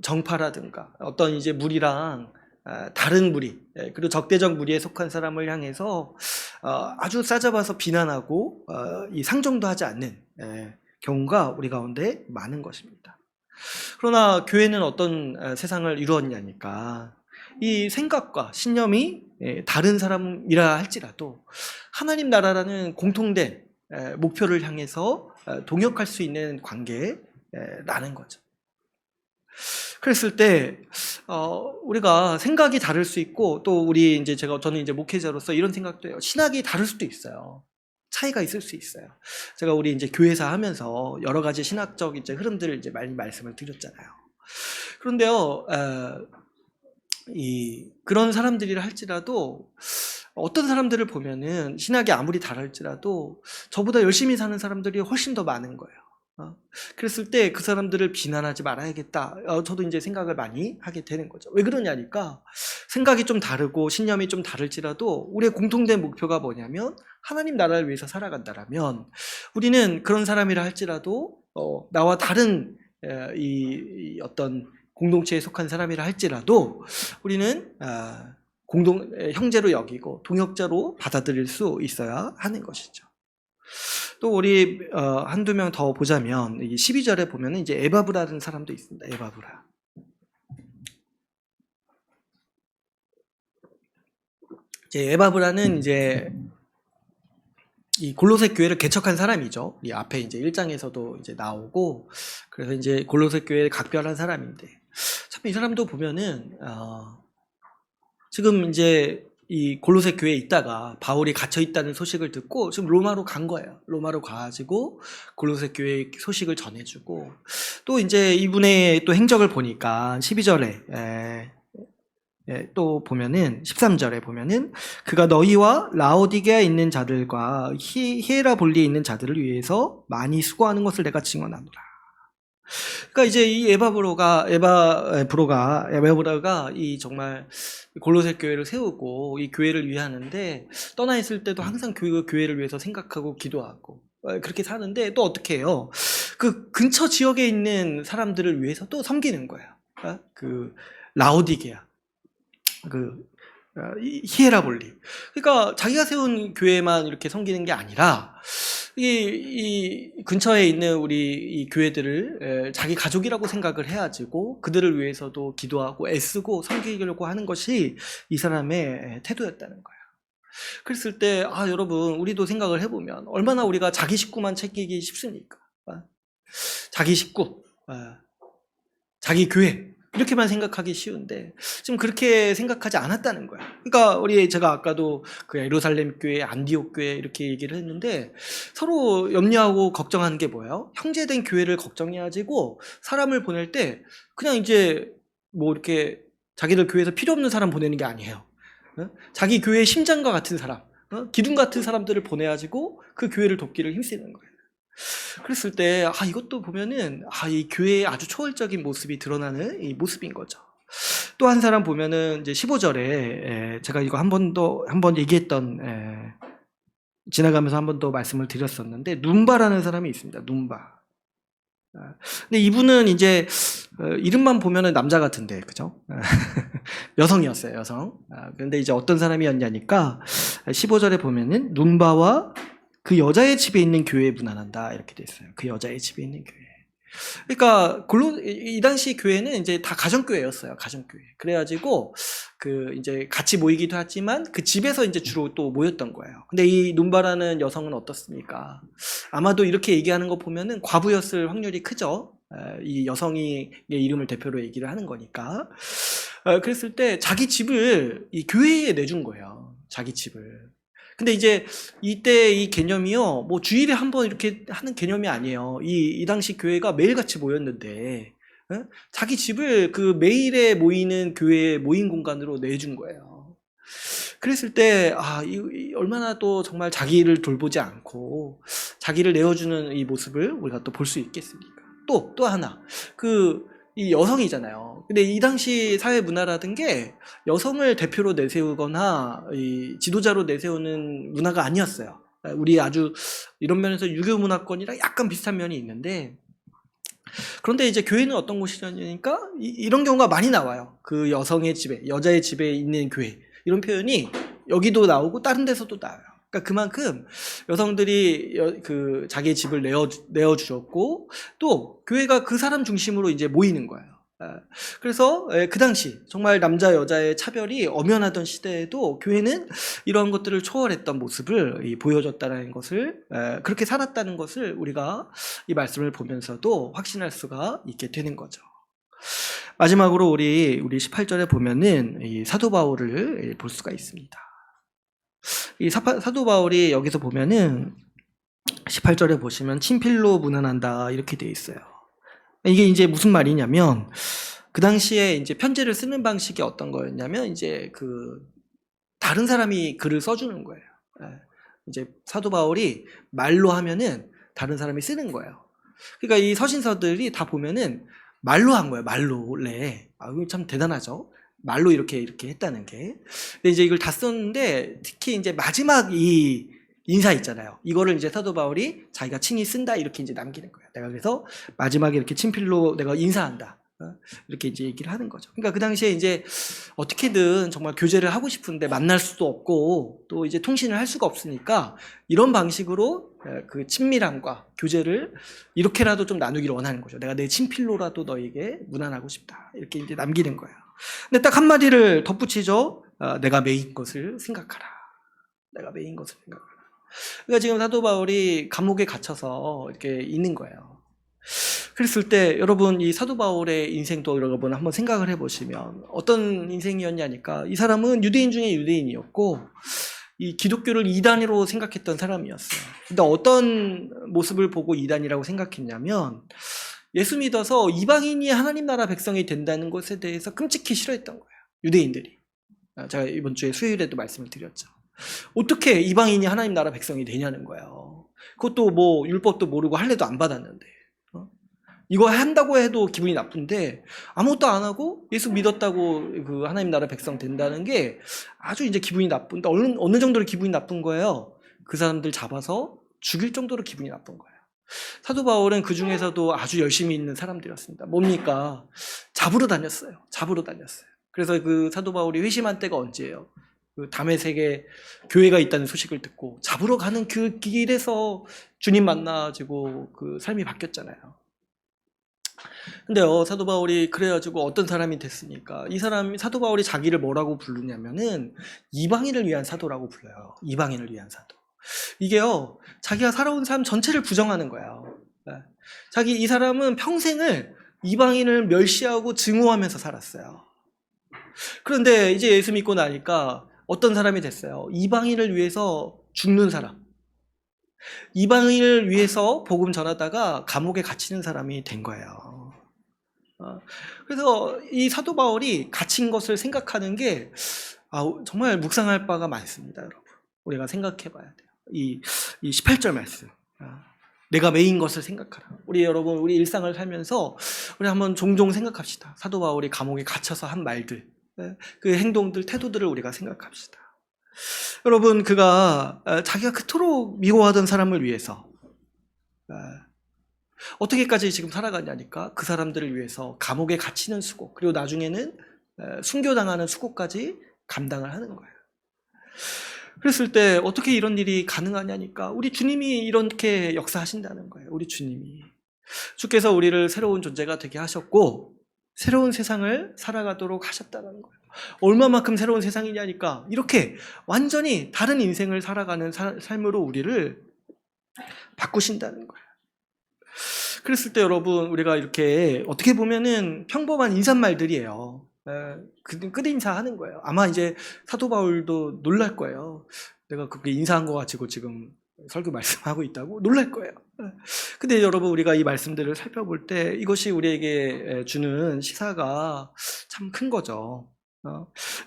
정파라든가 어떤 이제 무리랑 다른 무리, 그리고 적대적 무리에 속한 사람을 향해서 아주 싸잡아서 비난하고 이 상종도 하지 않는 경우가 우리 가운데 많은 것입니다. 그러나 교회는 어떤 세상을 이루었냐니까 이 생각과 신념이 다른 사람이라 할지라도 하나님 나라라는 공통된 목표를 향해서 동역할 수 있는 관계라는 거죠. 그랬을 때 우리가 생각이 다를 수 있고 또 우리 이제 저는 이제 목회자로서 이런 생각도 해요. 신학이 다를 수도 있어요. 차이가 있을 수 있어요. 제가 우리 이제 교회사 하면서 여러 가지 신학적 이제 흐름들을 이제 많이 말씀을 드렸잖아요. 그런데요, 그런 사람들이라 할지라도 어떤 사람들을 보면은 신학이 아무리 다를지라도 저보다 열심히 사는 사람들이 훨씬 더 많은 거예요. 그랬을 때 그 사람들을 비난하지 말아야겠다. 저도 이제 생각을 많이 하게 되는 거죠. 왜 그러냐니까 생각이 좀 다르고 신념이 좀 다를지라도 우리의 공통된 목표가 뭐냐면 하나님 나라를 위해서 살아간다라면 우리는 그런 사람이라 할지라도 나와 다른 이 어떤 공동체에 속한 사람이라 할지라도 우리는 형제로 여기고 동역자로 받아들일 수 있어야 하는 것이죠. 또 우리 한두 명 더 보자면 12절에 보면 이제 에바브라는 사람도 있습니다. 에바브라. 이제 에바브라는 이제 이 골로새 교회를 개척한 사람이죠. 이 앞에 이제 1장에서도 이제 나오고 그래서 이제 골로새 교회에 각별한 사람인데 참 이 사람도 보면은 지금 이제 이 골로새 교회에 있다가 바울이 갇혀 있다는 소식을 듣고 지금 로마로 간 거예요. 로마로 가가지고 골로새 교회 소식을 전해주고 또 이제 이분의 또 행적을 보니까 12절에 또 보면은 13절에 보면은 그가 너희와 라오디게아에 있는 자들과 히에라볼리에 있는 자들을 위해서 많이 수고하는 것을 내가 증언하노라. 그러니까 이제 이 에바브라가 이 정말 골로새 교회를 세우고 이 교회를 위하는데 떠나 있을 때도 항상 그 교회를 위해서 생각하고 기도하고 그렇게 사는데 또 어떻게 해요? 그 근처 지역에 있는 사람들을 위해서 또 섬기는 거예요. 그 라오디게아, 히에라볼리. 그러니까 자기가 세운 교회만 이렇게 섬기는 게 아니라 이 근처에 있는 우리 이 교회들을 자기 가족이라고 생각을 해야지고 그들을 위해서도 기도하고 애쓰고 섬기려고 하는 것이 이 사람의 태도였다는 거예요. 그랬을 때 여러분 우리도 생각을 해보면 얼마나 우리가 자기 식구만 챙기기 쉽습니까? 자기 식구, 자기 교회 이렇게만 생각하기 쉬운데 지금 그렇게 생각하지 않았다는 거야. 그러니까 제가 아까도 그 예루살렘 교회, 안디옥 교회 이렇게 얘기를 했는데 서로 염려하고 걱정하는 게 뭐예요? 형제된 교회를 걱정해야지고 사람을 보낼 때 그냥 이제 뭐 이렇게 자기들 교회에서 필요 없는 사람 보내는 게 아니에요. 자기 교회의 심장과 같은 사람, 기둥 같은 사람들을 보내야지고 그 교회를 돕기를 힘쓰는 거예요. 그랬을 때 이것도 보면은 이 교회의 아주 초월적인 모습이 드러나는 이 모습인 거죠. 또 한 사람 보면은 이제 15절에 제가 이거 한 번 얘기했던 지나가면서 한 번 더 말씀을 드렸었는데 눈바라는 사람이 있습니다. 눈바. 근데 이분은 이제 이름만 보면은 남자 같은데 그죠? 여성이었어요. 여성. 그런데 이제 어떤 사람이었냐니까 15절에 보면은 눈바와 그 여자의 집에 있는 교회에 문안한다 이렇게 돼 있어요. 그 여자의 집에 있는 교회. 그러니까 이 당시 교회는 이제 다 가정교회였어요. 가정교회. 그래가지고 이제 같이 모이기도 하지만 그 집에서 이제 주로 또 모였던 거예요. 근데 이 눈바라는 여성은 어떻습니까? 아마도 이렇게 얘기하는 거 보면은 과부였을 확률이 크죠. 이 여성이 이름을 대표로 얘기를 하는 거니까. 그랬을 때 자기 집을 이 교회에 내준 거예요. 자기 집을. 근데 이제 이때 이 개념이요, 뭐 주일에 한 번 이렇게 하는 개념이 아니에요. 이 당시 교회가 매일같이 모였는데, 자기 집을 그 매일에 모이는 교회의 모임 공간으로 내준 거예요. 그랬을 때, 얼마나 또 정말 자기를 돌보지 않고, 자기를 내어주는 이 모습을 우리가 또 볼 수 있겠습니까? 또 하나. 이 여성이잖아요. 근데 이 당시 사회 문화라든 게 여성을 대표로 내세우거나 이 지도자로 내세우는 문화가 아니었어요. 우리 아주 이런 면에서 유교 문화권이랑 약간 비슷한 면이 있는데, 그런데 이제 교회는 어떤 곳이냐니까 이런 경우가 많이 나와요. 그 여성의 집에, 여자의 집에 있는 교회 이런 표현이 여기도 나오고 다른 데서도 나와요. 그러니까 그만큼 여성들이 그 자기의 집을 내어주셨고 또 교회가 그 사람 중심으로 이제 모이는 거예요. 그래서 그 당시 정말 남자 여자의 차별이 엄연하던 시대에도 교회는 이러한 것들을 초월했던 모습을 보여줬다는 것을, 그렇게 살았다는 것을 우리가 이 말씀을 보면서도 확신할 수가 있게 되는 거죠. 마지막으로 우리 18절에 보면은 이 사도 바울을 볼 수가 있습니다. 이 사도 바울이 여기서 보면은 18절에 보시면 친필로 문안한다 이렇게 되어 있어요. 이게 이제 무슨 말이냐면 그 당시에 이제 편지를 쓰는 방식이 어떤 거였냐면 이제 그 다른 사람이 글을 써주는 거예요. 이제 사도 바울이 말로 하면은 다른 사람이 쓰는 거예요. 그러니까 이 서신서들이 다 보면은 말로 한 거예요. 말로 원래. 이거 참 대단하죠. 말로 이렇게 했다는 게. 근데 이제 이걸 다 썼는데 특히 이제 마지막 이 인사 있잖아요. 이거를 이제 사도 바울이 자기가 친히 쓴다 이렇게 이제 남기는 거예요. 내가 그래서 마지막에 이렇게 친필로 내가 인사한다. 이렇게 이제 얘기를 하는 거죠. 그러니까 그 당시에 이제 어떻게든 정말 교제를 하고 싶은데 만날 수도 없고 또 이제 통신을 할 수가 없으니까 이런 방식으로 그 친밀함과 교제를 이렇게라도 좀 나누기를 원하는 거죠. 내가 내 친필로라도 너에게 문안하고 싶다. 이렇게 이제 남기는 거예요. 근데 딱 한마디를 덧붙이죠. 내가 메인 것을 생각하라. 내가 메인 것을 생각하라. 그러니까 지금 사도 바울이 감옥에 갇혀서 이렇게 있는 거예요. 그랬을 때 여러분 이 사도 바울의 인생도 여러분 한번 생각을 해보시면 어떤 인생이었냐니까 이 사람은 유대인 중에 유대인이었고 이 기독교를 이단으로 생각했던 사람이었어요. 근데 어떤 모습을 보고 이단이라고 생각했냐면 예수 믿어서 이방인이 하나님 나라 백성이 된다는 것에 대해서 끔찍히 싫어했던 거예요. 유대인들이. 제가 이번 주에 수요일에도 말씀을 드렸죠. 어떻게 이방인이 하나님 나라 백성이 되냐는 거예요. 그것도 뭐 율법도 모르고 할례도 안 받았는데 이거 한다고 해도 기분이 나쁜데 아무것도 안 하고 예수 믿었다고 그 하나님 나라 백성 된다는 게 아주 이제 기분이 나쁜데 어느 정도로 기분이 나쁜 거예요. 그 사람들 잡아서 죽일 정도로 기분이 나쁜 거예요. 사도 바울은 그 중에서도 아주 열심히 있는 사람들이었습니다. 뭡니까? 잡으러 다녔어요. 그래서 그 사도 바울이 회심한 때가 언제예요? 그 다메섹에 교회가 있다는 소식을 듣고 잡으러 가는 그 길에서 주님 만나가지고 그 삶이 바뀌었잖아요. 근데요, 사도 바울이 그래가지고 어떤 사람이 됐습니까? 사도 바울이 자기를 뭐라고 부르냐면은 이방인을 위한 사도라고 불러요. 이방인을 위한 사도. 이게요, 자기가 살아온 삶 전체를 부정하는 거예요. 이 사람은 평생을 이방인을 멸시하고 증오하면서 살았어요. 그런데 이제 예수 믿고 나니까 어떤 사람이 됐어요? 이방인을 위해서 죽는 사람. 이방인을 위해서 복음 전하다가 감옥에 갇히는 사람이 된 거예요. 그래서 이 사도 바울이 갇힌 것을 생각하는 게 정말 묵상할 바가 많습니다, 여러분. 우리가 생각해 봐야 돼요. 이 18절 말씀. 내가 메인 것을 생각하라. 여러분, 우리 일상을 살면서 우리 한번 종종 생각합시다. 사도 바울이 감옥에 갇혀서 한 말들, 그 행동들, 태도들을 우리가 생각합시다. 여러분, 그가 자기가 그토록 미워하던 사람을 위해서 어떻게까지 지금 살아가냐니까 그 사람들을 위해서 감옥에 갇히는 수고, 그리고 나중에는 순교당하는 수고까지 감당을 하는 거예요. 그랬을 때 어떻게 이런 일이 가능하냐니까 우리 주님이 이렇게 역사하신다는 거예요. 우리 주께서 우리를 새로운 존재가 되게 하셨고 새로운 세상을 살아가도록 하셨다는 거예요. 얼마만큼 새로운 세상이냐니까 이렇게 완전히 다른 인생을 살아가는 삶으로 우리를 바꾸신다는 거예요. 그랬을 때 여러분, 우리가 이렇게 어떻게 보면은 평범한 인사말들이에요. 끝인사 하는 거예요. 아마 이제 사도 바울도 놀랄 거예요. 내가 그렇게 인사한 거 가지고 지금 설교 말씀하고 있다고 놀랄 거예요. 근데 여러분, 우리가 이 말씀들을 살펴볼 때 이것이 우리에게 주는 시사가 참 큰 거죠.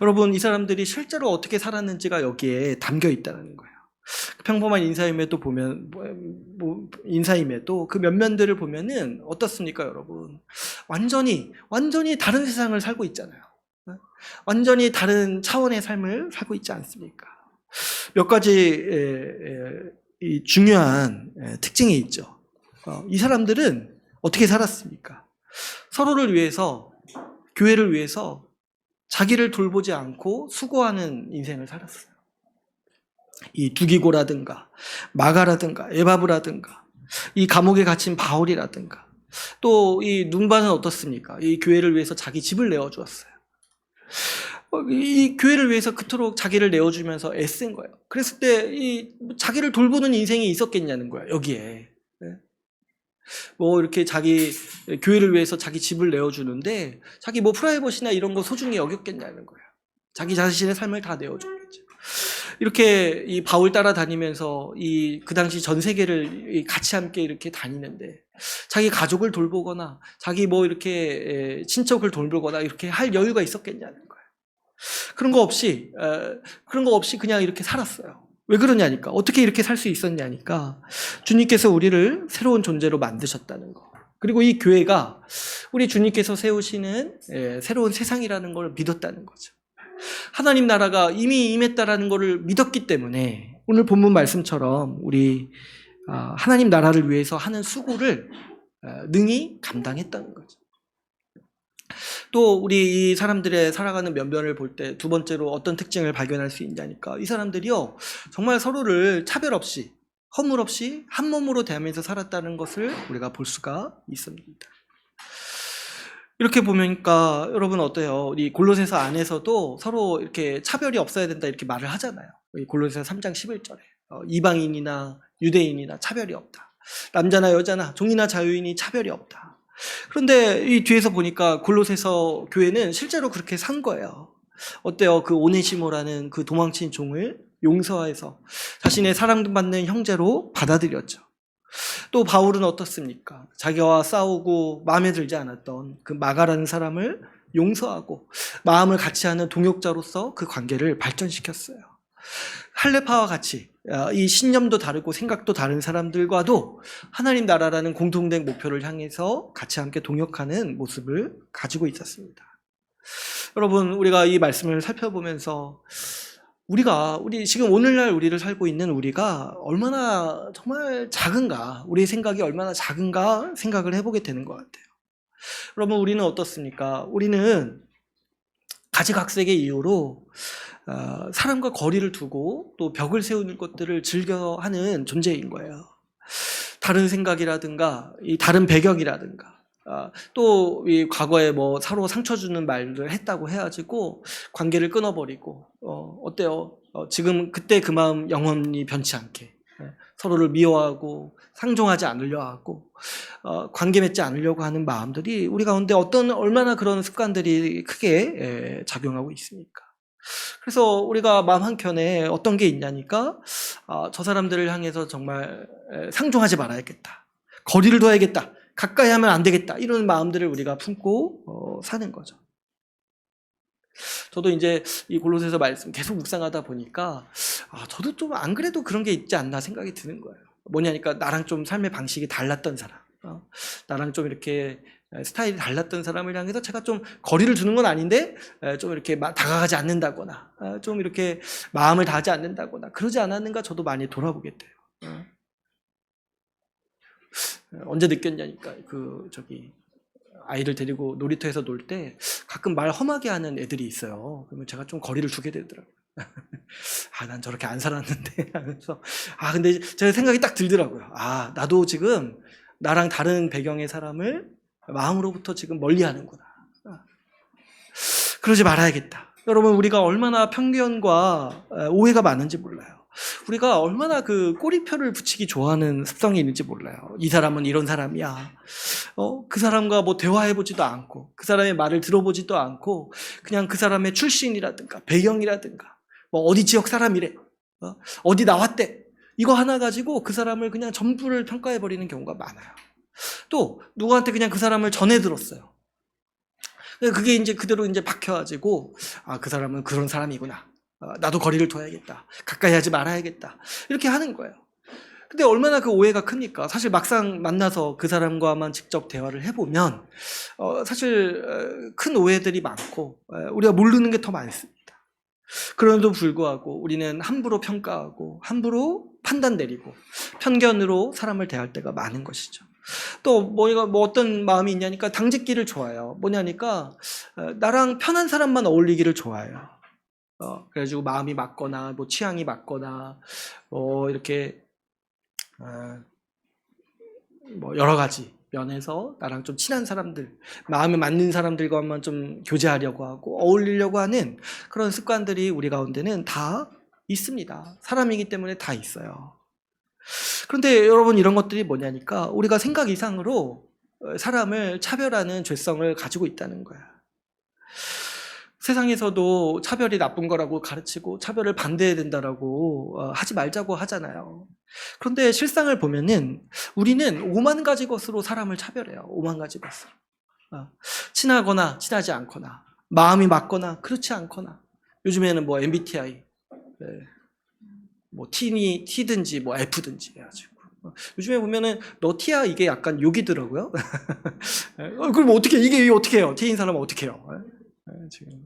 여러분, 이 사람들이 실제로 어떻게 살았는지가 여기에 담겨 있다는 거예요. 평범한 인사임에도 보면 인사임에도 그 면면들을 보면은 어떻습니까, 여러분? 완전히 다른 세상을 살고 있잖아요. 완전히 다른 차원의 삶을 살고 있지 않습니까? 몇 가지 이 중요한 특징이 있죠. 이 사람들은 어떻게 살았습니까? 서로를 위해서, 교회를 위해서 자기를 돌보지 않고 수고하는 인생을 살았어요. 이 두기고라든가 마가라든가 에바브라든가 이 감옥에 갇힌 바울이라든가 또 이 눈바는 어떻습니까? 이 교회를 위해서 자기 집을 내어주었어요. 이 교회를 위해서 그토록 자기를 내어주면서 애쓴 거예요. 그랬을 때 이 자기를 돌보는 인생이 있었겠냐는 거야, 여기에. 뭐 이렇게 자기 교회를 위해서 자기 집을 내어주는데 자기 뭐 프라이버시나 이런 거 소중히 여겼겠냐는 거야. 자기 자신의 삶을 다 내어줬겠죠. 이렇게 이 바울 따라다니면서 이 그 당시 전 세계를 같이 함께 이렇게 다니는데 자기 가족을 돌보거나 자기 뭐 이렇게 친척을 돌보거나 이렇게 할 여유가 있었겠냐는 거예요. 그런 거 없이 그냥 이렇게 살았어요. 왜 그러냐니까, 어떻게 이렇게 살 수 있었냐니까, 주님께서 우리를 새로운 존재로 만드셨다는 거, 그리고 이 교회가 우리 주님께서 세우시는 새로운 세상이라는 걸 믿었다는 거죠. 하나님 나라가 이미 임했다라는 것을 믿었기 때문에 오늘 본문 말씀처럼 우리 하나님 나라를 위해서 하는 수고를 능히 감당했다는 거죠. 또 우리 이 사람들의 살아가는 면면을 볼 때 두 번째로 어떤 특징을 발견할 수 있냐니까, 이 사람들이요 정말 서로를 차별 없이 허물 없이 한 몸으로 대하면서 살았다는 것을 우리가 볼 수가 있습니다. 이렇게 보니까 여러분 어때요? 이 골로새서 안에서도 서로 이렇게 차별이 없어야 된다 이렇게 말을 하잖아요. 골로새서 3장 11절에 이방인이나 유대인이나 차별이 없다. 남자나 여자나 종이나 자유인이 차별이 없다. 그런데 이 뒤에서 보니까 골로새서 교회는 실제로 그렇게 산 거예요. 어때요? 그 오네시모라는 그 도망친 종을 용서해서 자신의 사랑받는 형제로 받아들였죠. 또 바울은 어떻습니까? 자기와 싸우고 마음에 들지 않았던 그 마가라는 사람을 용서하고 마음을 같이 하는 동역자로서 그 관계를 발전시켰어요. 할레파와 같이 이 신념도 다르고 생각도 다른 사람들과도 하나님 나라라는 공통된 목표를 향해서 같이 함께 동역하는 모습을 가지고 있었습니다. 여러분, 우리가 이 말씀을 살펴보면서 우리 지금 오늘날 우리를 살고 있는 우리가 얼마나 정말 작은가, 우리의 생각이 얼마나 작은가 생각을 해보게 되는 것 같아요. 여러분, 우리는 어떻습니까? 우리는 가지각색의 이유로 사람과 거리를 두고 또 벽을 세우는 것들을 즐겨하는 존재인 거예요. 다른 생각이라든가 이 다른 배경이라든가 또 이 과거에 뭐 서로 상처 주는 말을 했다고 해가지고 관계를 끊어버리고 어때요? 지금 그때 그 마음 영원히 변치 않게 서로를 미워하고 상종하지 않으려 하고 관계 맺지 않으려고 하는 마음들이 우리 가운데 얼마나 그런 습관들이 크게 작용하고 있습니까? 그래서 우리가 마음 한켠에 어떤 게 있냐니까, 저 사람들을 향해서 정말 상종하지 말아야겠다, 거리를 둬야겠다, 가까이 하면 안 되겠다, 이런 마음들을 우리가 품고 사는 거죠. 저도 이제 이 골로새서 말씀 계속 묵상하다 보니까 저도 좀 안 그래도 그런 게 있지 않나 생각이 드는 거예요. 뭐냐니까, 나랑 좀 삶의 방식이 달랐던 사람, 나랑 좀 이렇게 스타일이 달랐던 사람을 향해서 제가 좀 거리를 두는 건 아닌데 좀 이렇게 다가가지 않는다거나 좀 이렇게 마음을 다하지 않는다거나 그러지 않았는가 저도 많이 돌아보게 돼요. 언제 느꼈냐니까, 아이를 데리고 놀이터에서 놀 때 가끔 말 험하게 하는 애들이 있어요. 그러면 제가 좀 거리를 두게 되더라고요. 난 저렇게 안 살았는데 하면서 근데 제 생각이 딱 들더라고요. 나도 지금 나랑 다른 배경의 사람을 마음으로부터 지금 멀리하는구나. 그러지 말아야겠다. 여러분, 우리가 얼마나 편견과 오해가 많은지 몰라요. 우리가 얼마나 그 꼬리표를 붙이기 좋아하는 습성이 있는지 몰라요. 이 사람은 이런 사람이야. 그 사람과 뭐 대화해보지도 않고 그 사람의 말을 들어보지도 않고 그냥 그 사람의 출신이라든가 배경이라든가 뭐 어디 지역 사람이래, 어디 나왔대, 이거 하나 가지고 그 사람을 그냥 전부를 평가해버리는 경우가 많아요. 또 누구한테 그냥 그 사람을 전해 들었어요. 그게 이제 그대로 이제 박혀가지고 그 사람은 그런 사람이구나, 나도 거리를 둬야겠다, 가까이 하지 말아야겠다, 이렇게 하는 거예요. 근데 얼마나 그 오해가 큽니까? 사실 막상 만나서 그 사람과만 직접 대화를 해보면 사실 큰 오해들이 많고 우리가 모르는 게 더 많습니다. 그럼에도 불구하고 우리는 함부로 평가하고 함부로 판단 내리고 편견으로 사람을 대할 때가 많은 것이죠. 또 뭐 어떤 마음이 있냐니까, 당짓기를 좋아해요. 뭐냐니까 나랑 편한 사람만 어울리기를 좋아해요. 그래가지고 마음이 맞거나 뭐 취향이 맞거나 이렇게 뭐 여러 가지 면에서 나랑 좀 친한 사람들, 마음에 맞는 사람들과만 좀 교제하려고 하고 어울리려고 하는 그런 습관들이 우리 가운데는 다 있습니다. 사람이기 때문에 다 있어요. 그런데 여러분, 이런 것들이 뭐냐니까 우리가 생각 이상으로 사람을 차별하는 죄성을 가지고 있다는 거야. 세상에서도 차별이 나쁜 거라고 가르치고 차별을 반대해야 된다라고 하지 말자고 하잖아요. 그런데 실상을 보면은 우리는 5만 가지 것으로 사람을 차별해요. 5만 가지 것으로. 친하거나 친하지 않거나, 마음이 맞거나 그렇지 않거나. 요즘에는 뭐 MBTI, 뭐 T든지 뭐 F든지 해가지고. 요즘에 보면은 너 T야 이게 약간 욕이더라고요. 그럼 어떻게 이게 어떻게 해요? T인 사람은 어떻게 해요? 지금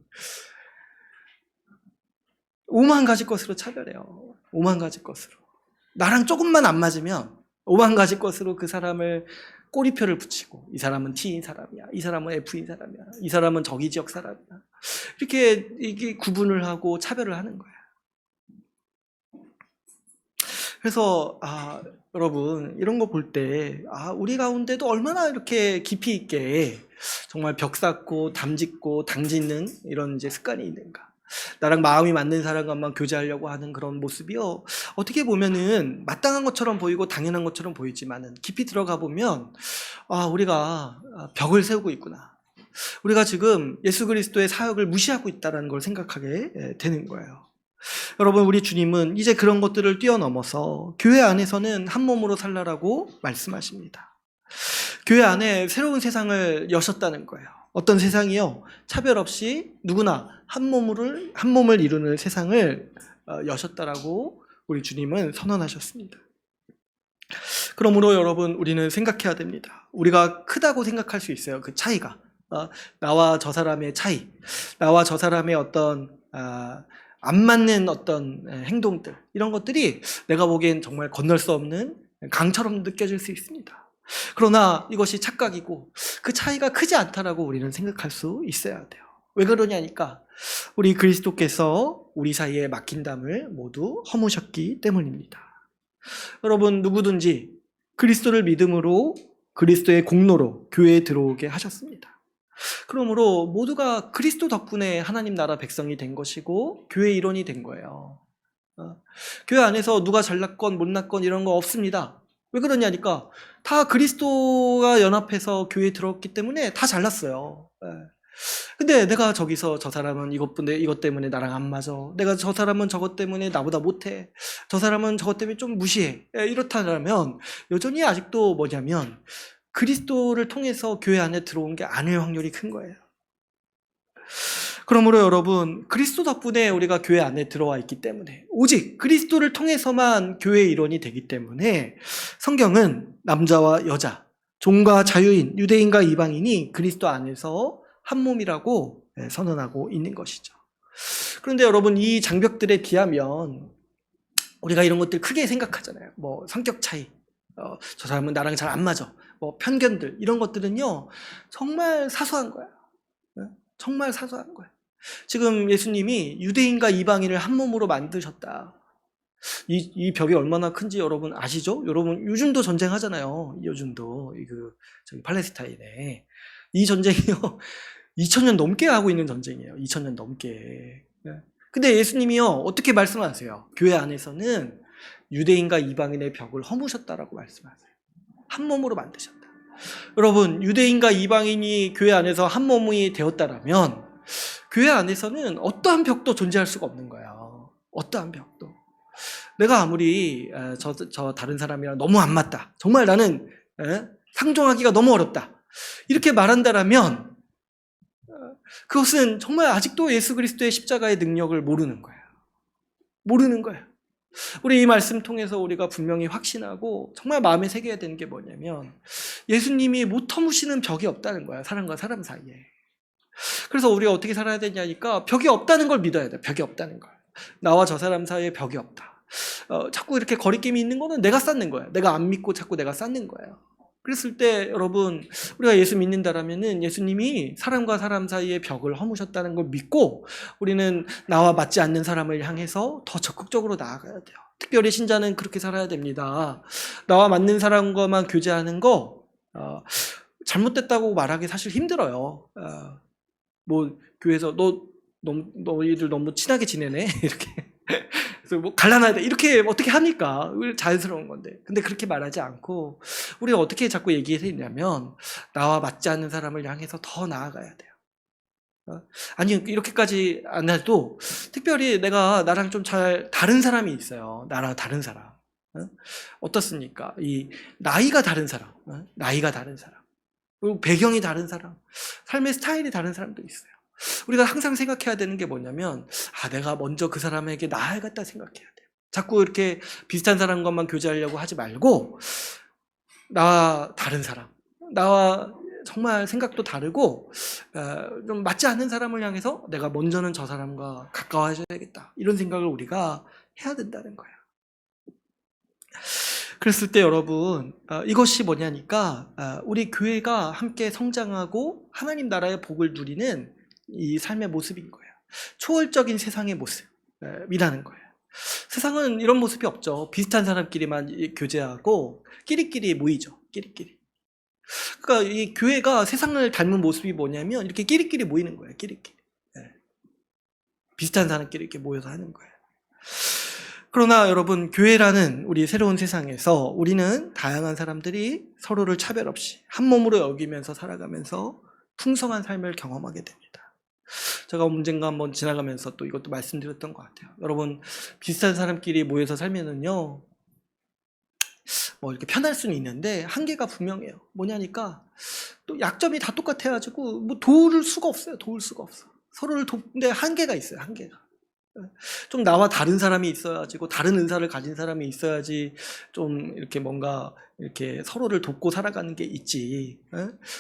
5만 가지 것으로 차별해요. 5만 가지 것으로. 나랑 조금만 안 맞으면 5만 가지 것으로 그 사람을 꼬리표를 붙이고, 이 사람은 T인 사람이야, 이 사람은 F인 사람이야, 이 사람은 저기 지역 사람이야, 이게 구분을 하고 차별을 하는 거야. 그래서 여러분, 이런 거 볼 때 우리 가운데도 얼마나 이렇게 깊이 있게 정말 벽 쌓고 담 짓고 당 짓는 이런 이제 습관이 있는가. 나랑 마음이 맞는 사람과만 교제하려고 하는 그런 모습이요, 어떻게 보면은 마땅한 것처럼 보이고 당연한 것처럼 보이지만은 깊이 들어가 보면 우리가 벽을 세우고 있구나. 우리가 지금 예수 그리스도의 사역을 무시하고 있다는 걸 생각하게 되는 거예요. 여러분, 우리 주님은 이제 그런 것들을 뛰어넘어서 교회 안에서는 한 몸으로 살라라고 말씀하십니다. 교회 안에 새로운 세상을 여셨다는 거예요. 어떤 세상이요? 차별 없이 누구나 한 몸을 이루는 세상을 여셨다라고 우리 주님은 선언하셨습니다. 그러므로 여러분, 우리는 생각해야 됩니다. 우리가 크다고 생각할 수 있어요. 그 차이가. 나와 저 사람의 차이, 나와 저 사람의 어떤 안 맞는 어떤 행동들, 이런 것들이 내가 보기엔 정말 건널 수 없는 강처럼 느껴질 수 있습니다. 그러나 이것이 착각이고 그 차이가 크지 않다라고 우리는 생각할 수 있어야 돼요. 왜 그러냐니까 우리 그리스도께서 우리 사이에 막힌 담을 모두 허무셨기 때문입니다. 여러분, 누구든지 그리스도를 믿음으로, 그리스도의 공로로 교회에 들어오게 하셨습니다. 그러므로 모두가 그리스도 덕분에 하나님 나라 백성이 된 것이고 교회의 일원이 된 거예요. 교회 안에서 누가 잘났건 못났건 이런 거 없습니다. 왜 그러냐니까 다 그리스도가 연합해서 교회에 들어왔기 때문에 다 잘났어요. 근데 내가 저기서 저 사람은 이것 때문에 나랑 안 맞아, 내가 저 사람은 저것 때문에 나보다 못해, 저 사람은 저것 때문에 좀 무시해, 이렇다면 여전히 아직도 뭐냐면 그리스도를 통해서 교회 안에 들어온 게 아닐 확률이 큰 거예요. 그러므로 여러분, 그리스도 덕분에 우리가 교회 안에 들어와 있기 때문에, 오직 그리스도를 통해서만 교회의 일원이 되기 때문에 성경은 남자와 여자, 종과 자유인, 유대인과 이방인이 그리스도 안에서 한 몸이라고 선언하고 있는 것이죠. 그런데 여러분, 이 장벽들에 비하면 우리가 이런 것들 크게 생각하잖아요. 뭐 성격 차이, 저 사람은 나랑 잘 안 맞아, 뭐 편견들, 이런 것들은요 정말 사소한 거야. 정말 사소한 거야. 지금 예수님이 유대인과 이방인을 한 몸으로 만드셨다. 이 벽이 얼마나 큰지 여러분 아시죠? 여러분, 요즘도 전쟁하잖아요. 요즘도 저기 팔레스타인에 이 전쟁이요 2000년 넘게 하고 있는 전쟁이에요. 2000년 넘게. 근데 예수님이요 어떻게 말씀하세요? 교회 안에서는 유대인과 이방인의 벽을 허무셨다라고 말씀하세요. 한 몸으로 만드셨다. 여러분, 유대인과 이방인이 교회 안에서 한 몸이 되었다라면 교회 안에서는 어떠한 벽도 존재할 수가 없는 거예요. 어떠한 벽도. 내가 아무리 저 다른 사람이랑 너무 안 맞다, 정말 나는 상종하기가 너무 어렵다, 이렇게 말한다라면 그것은 정말 아직도 예수 그리스도의 십자가의 능력을 모르는 거예요. 모르는 거예요. 우리 이 말씀 통해서 우리가 분명히 확신하고 정말 마음에 새겨야 되는 게 뭐냐면 예수님이 못 허무시는 벽이 없다는 거야, 사람과 사람 사이에. 그래서 우리가 어떻게 살아야 되냐니까 벽이 없다는 걸 믿어야 돼. 벽이 없다는 걸. 나와 저 사람 사이에 벽이 없다. 자꾸 이렇게 거리낌이 있는 거는 내가 쌓는 거야. 내가 안 믿고 자꾸 내가 쌓는 거예요. 그랬을 때 여러분, 우리가 예수 믿는다라면은 예수님이 사람과 사람 사이의 벽을 허무셨다는 걸 믿고 우리는 나와 맞지 않는 사람을 향해서 더 적극적으로 나아가야 돼요. 특별히 신자는 그렇게 살아야 됩니다. 나와 맞는 사람과만 교제하는 거 잘못됐다고 말하기 사실 힘들어요. 뭐 교회에서 너희들 너무 친하게 지내네 이렇게. 그래서 뭐 갈라놔야 돼 이렇게 어떻게 합니까? 자연스러운 건데. 근데 그렇게 말하지 않고 우리가 어떻게 자꾸 얘기해서 있냐면 나와 맞지 않는 사람을 향해서 더 나아가야 돼요. 아니 이렇게까지 안 해도 특별히 나랑 좀 잘 다른 사람이 있어요. 나랑 다른 사람. 어떻습니까? 이 나이가 다른 사람, 나이가 다른 사람, 그리고 배경이 다른 사람, 삶의 스타일이 다른 사람도 있어요. 우리가 항상 생각해야 되는 게 뭐냐면 내가 먼저 그 사람에게 나아야겠다 생각해야 돼요. 자꾸 이렇게 비슷한 사람과만 교제하려고 하지 말고 나와 다른 사람, 나와 정말 생각도 다르고 좀 맞지 않는 사람을 향해서 내가 먼저는 저 사람과 가까워져야겠다 이런 생각을 우리가 해야 된다는 거예요. 그랬을 때 여러분 이것이 뭐냐니까 우리 교회가 함께 성장하고 하나님 나라의 복을 누리는 이 삶의 모습인 거예요. 초월적인 세상의 모습이라는 거예요. 세상은 이런 모습이 없죠. 비슷한 사람끼리만 교제하고 끼리끼리 모이죠. 끼리끼리. 그러니까 이 교회가 세상을 닮은 모습이 뭐냐면 이렇게 끼리끼리 모이는 거예요. 끼리끼리. 비슷한 사람끼리 이렇게 모여서 하는 거예요. 그러나 여러분, 교회라는 우리 새로운 세상에서 우리는 다양한 사람들이 서로를 차별 없이 한 몸으로 여기면서 살아가면서 풍성한 삶을 경험하게 됩니다. 제가 언젠가 한번 지나가면서 또 이것도 말씀드렸던 것 같아요. 여러분, 비슷한 사람끼리 모여서 살면은요, 뭐 이렇게 편할 수는 있는데 한계가 분명해요. 뭐냐니까 또 약점이 다 똑같아가지고 뭐 도울 수가 없어요. 도울 수가 없어. 서로를 돕는데 한계가 있어요. 한계가. 좀 나와 다른 사람이 있어야지고 다른 은사를 가진 사람이 있어야지 좀 이렇게 뭔가 이렇게 서로를 돕고 살아가는 게 있지.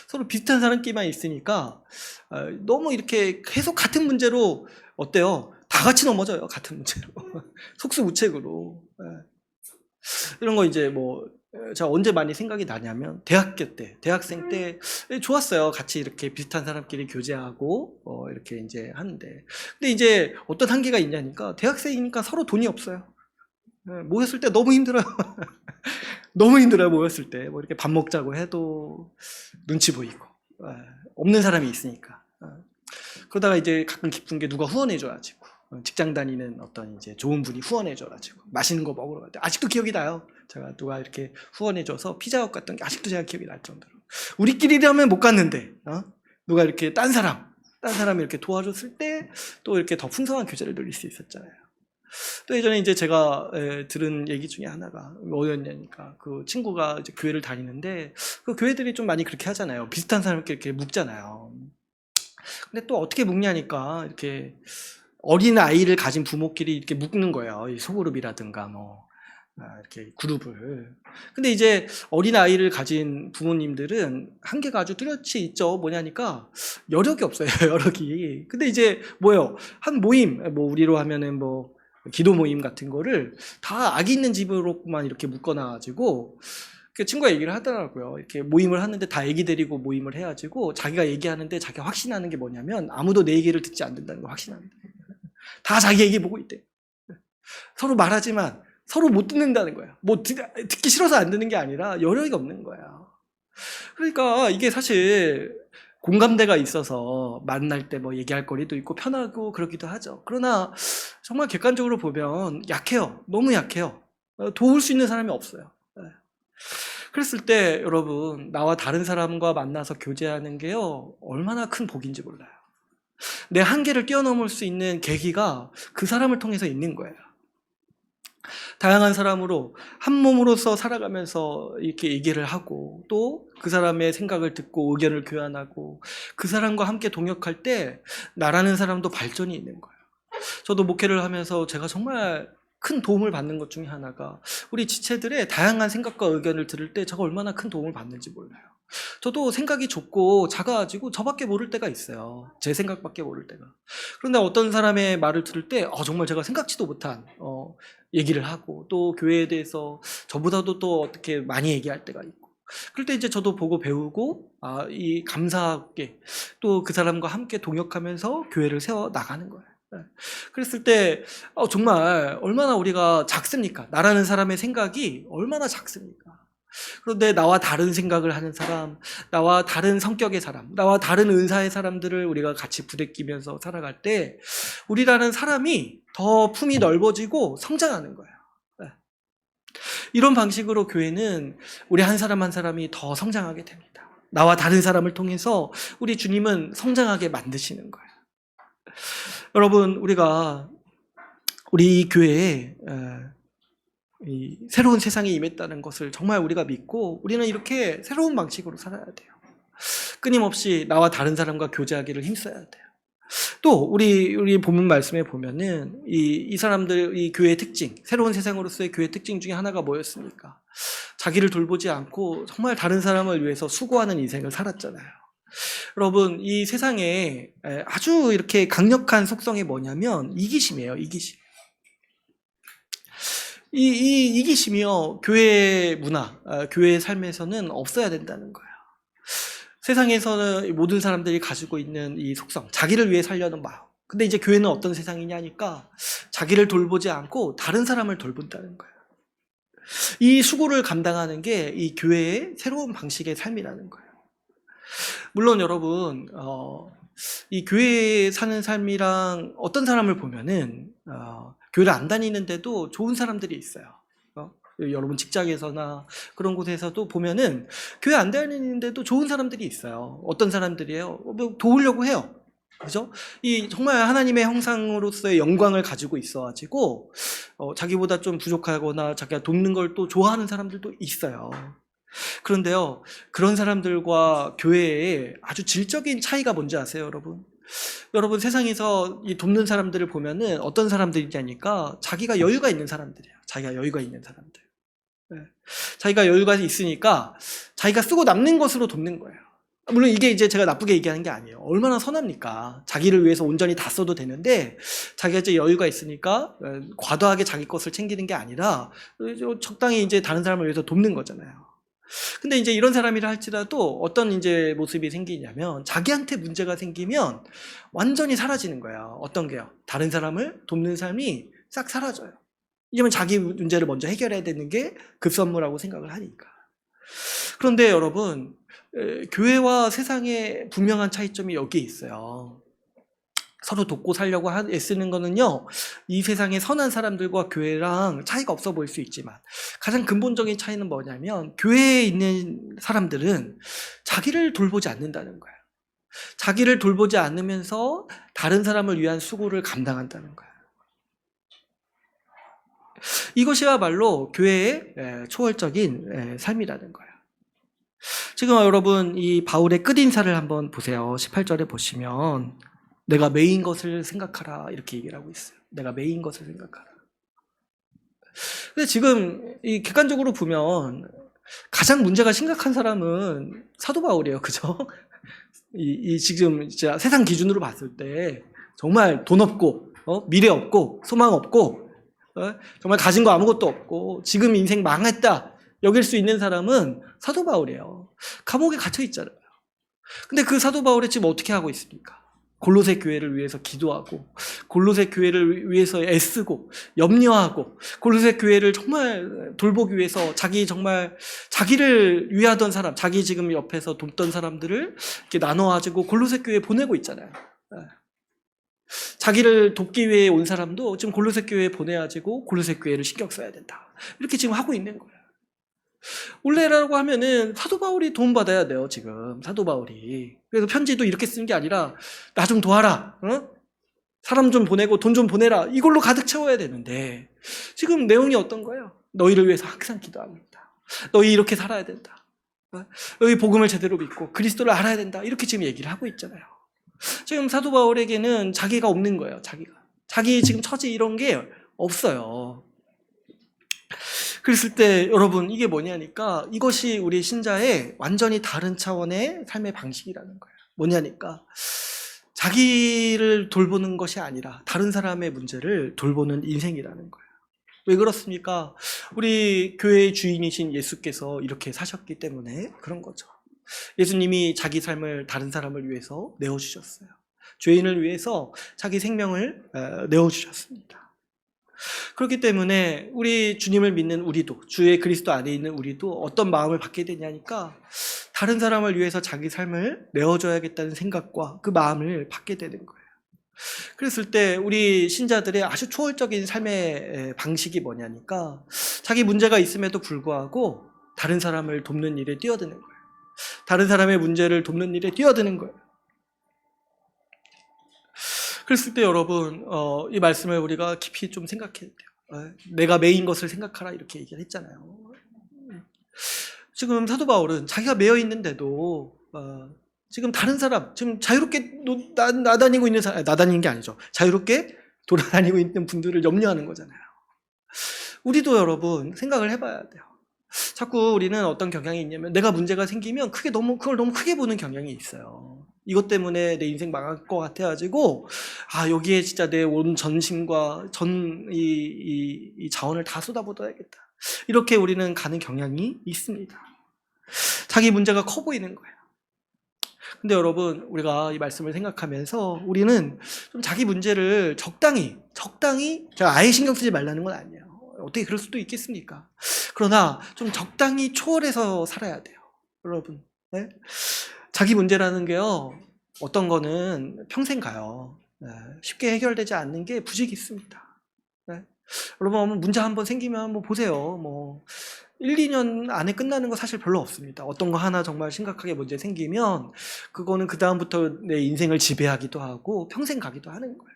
서로 비슷한 사람끼리만 있으니까 너무 이렇게 계속 같은 문제로 어때요? 다 같이 넘어져요. 같은 문제로. 속수무책으로. 이런 거 이제 뭐 제가 언제 많이 생각이 나냐면 대학교 때, 대학생 때 좋았어요. 같이 이렇게 비슷한 사람끼리 교제하고 이렇게 이제 하는데, 근데 이제 어떤 한계가 있냐니까 대학생이니까 서로 돈이 없어요. 모였을 때 너무 힘들어요. 너무 힘들어요. 모였을 때 뭐 이렇게 밥 먹자고 해도 눈치 보이고 없는 사람이 있으니까. 그러다가 이제 가끔 기쁜 게 누가 후원해줘가지고 직장 다니는 어떤 이제 좋은 분이 후원해줘가지고 맛있는 거 먹으러 갈 때 아직도 기억이 나요. 제가 누가 이렇게 후원해줘서 피자헛 갔던 게 아직도 제가 기억이 날 정도로. 우리끼리라면 못 갔는데 누가 이렇게 딴 사람이 이렇게 도와줬을 때 또 이렇게 더 풍성한 교제를 누릴 수 있었잖아요. 또 예전에 이제 제가 들은 얘기 중에 하나가 뭐였냐니까 그 친구가 이제 교회를 다니는데 그 교회들이 좀 많이 그렇게 하잖아요. 비슷한 사람끼리 이렇게 묶잖아요. 근데 또 어떻게 묶냐니까 이렇게 어린 아이를 가진 부모끼리 이렇게 묶는 거예요. 이 소그룹이라든가 뭐 이렇게 그룹을. 근데 이제 어린 아이를 가진 부모님들은 한계가 아주 뚜렷이 있죠. 뭐냐니까 여력이 없어요. 여력이. 근데 이제 뭐예요? 한 모임, 뭐 우리로 하면은 뭐 기도 모임 같은 거를 다 아기 있는 집으로만 이렇게 묶어놔가지고 그 친구가 얘기를 하더라고요. 이렇게 모임을 하는데 다 애기 데리고 모임을 해가지고 자기가 얘기하는데 자기가 확신하는 게 뭐냐면 아무도 내 얘기를 듣지 않는다는 거 확신합니다. 다 자기 얘기 보고 있대. 서로 말하지만 서로 못 듣는다는 거야. 뭐 듣기 싫어서 안 듣는 게 아니라 여력이 없는 거야. 그러니까 이게 사실 공감대가 있어서 만날 때 뭐 얘기할 거리도 있고 편하고 그러기도 하죠. 그러나 정말 객관적으로 보면 약해요. 너무 약해요. 도울 수 있는 사람이 없어요. 그랬을 때 여러분, 나와 다른 사람과 만나서 교제하는 게요 얼마나 큰 복인지 몰라요. 내 한계를 뛰어넘을 수 있는 계기가 그 사람을 통해서 있는 거예요. 다양한 사람으로 한 몸으로서 살아가면서 이렇게 얘기를 하고 또 그 사람의 생각을 듣고 의견을 교환하고 그 사람과 함께 동역할 때 나라는 사람도 발전이 있는 거예요. 저도 목회를 하면서 제가 정말 큰 도움을 받는 것 중에 하나가 우리 지체들의 다양한 생각과 의견을 들을 때 제가 얼마나 큰 도움을 받는지 몰라요. 저도 생각이 좁고 작아가지고 저밖에 모를 때가 있어요. 제 생각밖에 모를 때가. 그런데 어떤 사람의 말을 들을 때 정말 제가 생각지도 못한 얘기를 하고 또 교회에 대해서 저보다도 또 어떻게 많이 얘기할 때가 있고 그럴 때 이제 저도 보고 배우고, 이 감사하게 또 그 사람과 함께 동역하면서 교회를 세워 나가는 거예요. 그랬을 때 정말 얼마나 우리가 작습니까? 나라는 사람의 생각이 얼마나 작습니까? 그런데 나와 다른 생각을 하는 사람, 나와 다른 성격의 사람, 나와 다른 은사의 사람들을 우리가 같이 부대끼면서 살아갈 때 우리라는 사람이 더 품이 넓어지고 성장하는 거예요. 이런 방식으로 교회는 우리 한 사람 한 사람이 더 성장하게 됩니다. 나와 다른 사람을 통해서 우리 주님은 성장하게 만드시는 거예요. 여러분, 우리 교회에 이 새로운 세상이 임했다는 것을 정말 우리가 믿고 우리는 이렇게 새로운 방식으로 살아야 돼요. 끊임없이 나와 다른 사람과 교제하기를 힘써야 돼요. 또 우리 본문 말씀에 보면은 이 사람들, 이 교회의 특징, 새로운 세상으로서의 교회의 특징 중에 하나가 뭐였습니까? 자기를 돌보지 않고 정말 다른 사람을 위해서 수고하는 인생을 살았잖아요. 여러분, 이 세상에 아주 이렇게 강력한 속성이 뭐냐면 이기심이에요. 이기심. 이 이기심이요, 교회 문화, 교회의 삶에서는 없어야 된다는 거예요. 세상에서는 모든 사람들이 가지고 있는 이 속성, 자기를 위해 살려는 마음. 근데 이제 교회는 어떤 세상이냐니까 자기를 돌보지 않고 다른 사람을 돌본다는 거예요. 이 수고를 감당하는 게 이 교회의 새로운 방식의 삶이라는 거예요. 물론 여러분, 이 교회에 사는 삶이랑 어떤 사람을 보면은 교회를 안 다니는데도 좋은 사람들이 있어요. 여러분 직장에서나 그런 곳에서도 보면은 교회 안 다니는데도 좋은 사람들이 있어요. 어떤 사람들이에요? 뭐 도우려고 해요. 그죠? 이 정말 하나님의 형상으로서의 영광을 가지고 있어가지고 자기보다 좀 부족하거나 자기가 돕는 걸 또 좋아하는 사람들도 있어요. 그런데요, 그런 사람들과 교회에 아주 질적인 차이가 뭔지 아세요, 여러분? 여러분, 세상에서 이 돕는 사람들을 보면은 어떤 사람들이냐니까 자기가 여유가 있는 사람들이에요. 자기가 여유가 있는 사람들. 자기가 여유가 있으니까 자기가 쓰고 남는 것으로 돕는 거예요. 물론 이게 이제 제가 나쁘게 얘기하는 게 아니에요. 얼마나 선합니까? 자기를 위해서 온전히 다 써도 되는데 자기가 이제 여유가 있으니까 과도하게 자기 것을 챙기는 게 아니라 적당히 이제 다른 사람을 위해서 돕는 거잖아요. 근데 이제 이런 사람이라 할지라도 어떤 이제 모습이 생기냐면 자기한테 문제가 생기면 완전히 사라지는 거예요. 어떤 게요? 다른 사람을 돕는 삶이 싹 사라져요. 왜냐면 자기 문제를 먼저 해결해야 되는 게 급선무라고 생각을 하니까. 그런데 여러분, 교회와 세상의 분명한 차이점이 여기에 있어요. 서로 돕고 살려고 애쓰는 거는요, 이 세상의 선한 사람들과 교회랑 차이가 없어 보일 수 있지만 가장 근본적인 차이는 뭐냐면 교회에 있는 사람들은 자기를 돌보지 않는다는 거예요. 자기를 돌보지 않으면서 다른 사람을 위한 수고를 감당한다는 거예요. 이것이야말로 교회의 초월적인 삶이라는 거예요. 지금 여러분, 이 바울의 끝인사를 한번 보세요. 18절에 보시면 내가 매인 것을 생각하라 이렇게 얘기를 하고 있어요. 내가 매인 것을 생각하라. 근데 지금 이 객관적으로 보면 가장 문제가 심각한 사람은 사도 바울이에요. 그죠? 지금 진짜 세상 기준으로 봤을 때 정말 돈 없고 미래 없고 소망 없고 정말 가진 거 아무것도 없고 지금 인생 망했다 여길 수 있는 사람은 사도 바울이에요. 감옥에 갇혀 있잖아요. 근데 그 사도 바울이 지금 어떻게 하고 있습니까? 골로새 교회를 위해서 기도하고 골로새 교회를 위해서 애쓰고 염려하고 골로새 교회를 정말 돌보기 위해서 정말 자기를 위하던 사람, 자기 지금 옆에서 돕던 사람들을 이렇게 나눠가지고 골로새 교회에 보내고 있잖아요. 자기를 돕기 위해 온 사람도 지금 골로새 교회에 보내가지고 골로새 교회를 신경 써야 된다. 이렇게 지금 하고 있는 거예요. 원래라고 하면은 사도 바울이 도움 받아야 돼요. 지금 사도 바울이. 그래서 편지도 이렇게 쓰는 게 아니라 나 좀 도와라, 사람 좀 보내고 돈 좀 보내라, 이걸로 가득 채워야 되는데 지금 내용이 어떤 거예요? 너희를 위해서 항상 기도합니다. 너희 이렇게 살아야 된다. 너희 복음을 제대로 믿고 그리스도를 알아야 된다. 이렇게 지금 얘기를 하고 있잖아요. 지금 사도 바울에게는 자기가 없는 거예요. 자기 지금 처지 이런 게 없어요. 그랬을 때 여러분, 이게 뭐냐니까 이것이 우리 신자의 완전히 다른 차원의 삶의 방식이라는 거예요. 뭐냐니까 자기를 돌보는 것이 아니라 다른 사람의 문제를 돌보는 인생이라는 거예요. 왜 그렇습니까? 우리 교회의 주인이신 예수께서 이렇게 사셨기 때문에 그런 거죠. 예수님이 자기 삶을 다른 사람을 위해서 내어주셨어요. 죄인을 위해서 자기 생명을 내어주셨습니다. 그렇기 때문에 우리 주님을 믿는 우리도, 주의 그리스도 안에 있는 우리도 어떤 마음을 갖게 되냐니까 다른 사람을 위해서 자기 삶을 내어줘야겠다는 생각과 그 마음을 갖게 되는 거예요. 그랬을 때 우리 신자들의 아주 초월적인 삶의 방식이 뭐냐니까 자기 문제가 있음에도 불구하고 다른 사람을 돕는 일에 뛰어드는 거예요. 다른 사람의 문제를 돕는 일에 뛰어드는 거예요. 그랬을 때 여러분 이 말씀을 우리가 깊이 좀 생각해야 돼요. 내가 매인 것을 생각하라 이렇게 얘기를 했잖아요. 지금 사도 바울은 자기가 매여 있는데도 지금 다른 사람, 지금 자유롭게 나다니고 있는 사람, 나다니는 게 아니죠. 자유롭게 돌아다니고 있는 분들을 염려하는 거잖아요. 우리도 여러분 생각을 해봐야 돼요. 자꾸 우리는 어떤 경향이 있냐면 내가 문제가 생기면 그걸 너무 크게 보는 경향이 있어요. 이것 때문에 내 인생 망할 것 같아가지고 여기에 진짜 내 온 전심과 이 자원을 다 쏟아부어야겠다. 이렇게 우리는 가는 경향이 있습니다. 자기 문제가 커 보이는 거예요. 근데 여러분 우리가 이 말씀을 생각하면서 우리는 좀 자기 문제를 적당히 제가 아예 신경 쓰지 말라는 건 아니에요. 어떻게 그럴 수도 있겠습니까? 그러나 좀 적당히 초월해서 살아야 돼요. 여러분 네? 자기 문제라는 게요 어떤 거는 평생 가요. 네. 쉽게 해결되지 않는 게 부직이 있습니다. 네. 여러분 문제 한번 생기면 한번 보세요. 1, 2년 안에 끝나는 거 사실 별로 없습니다. 어떤 거 하나 정말 심각하게 문제 생기면 그거는 그 다음부터 내 인생을 지배하기도 하고 평생 가기도 하는 거예요.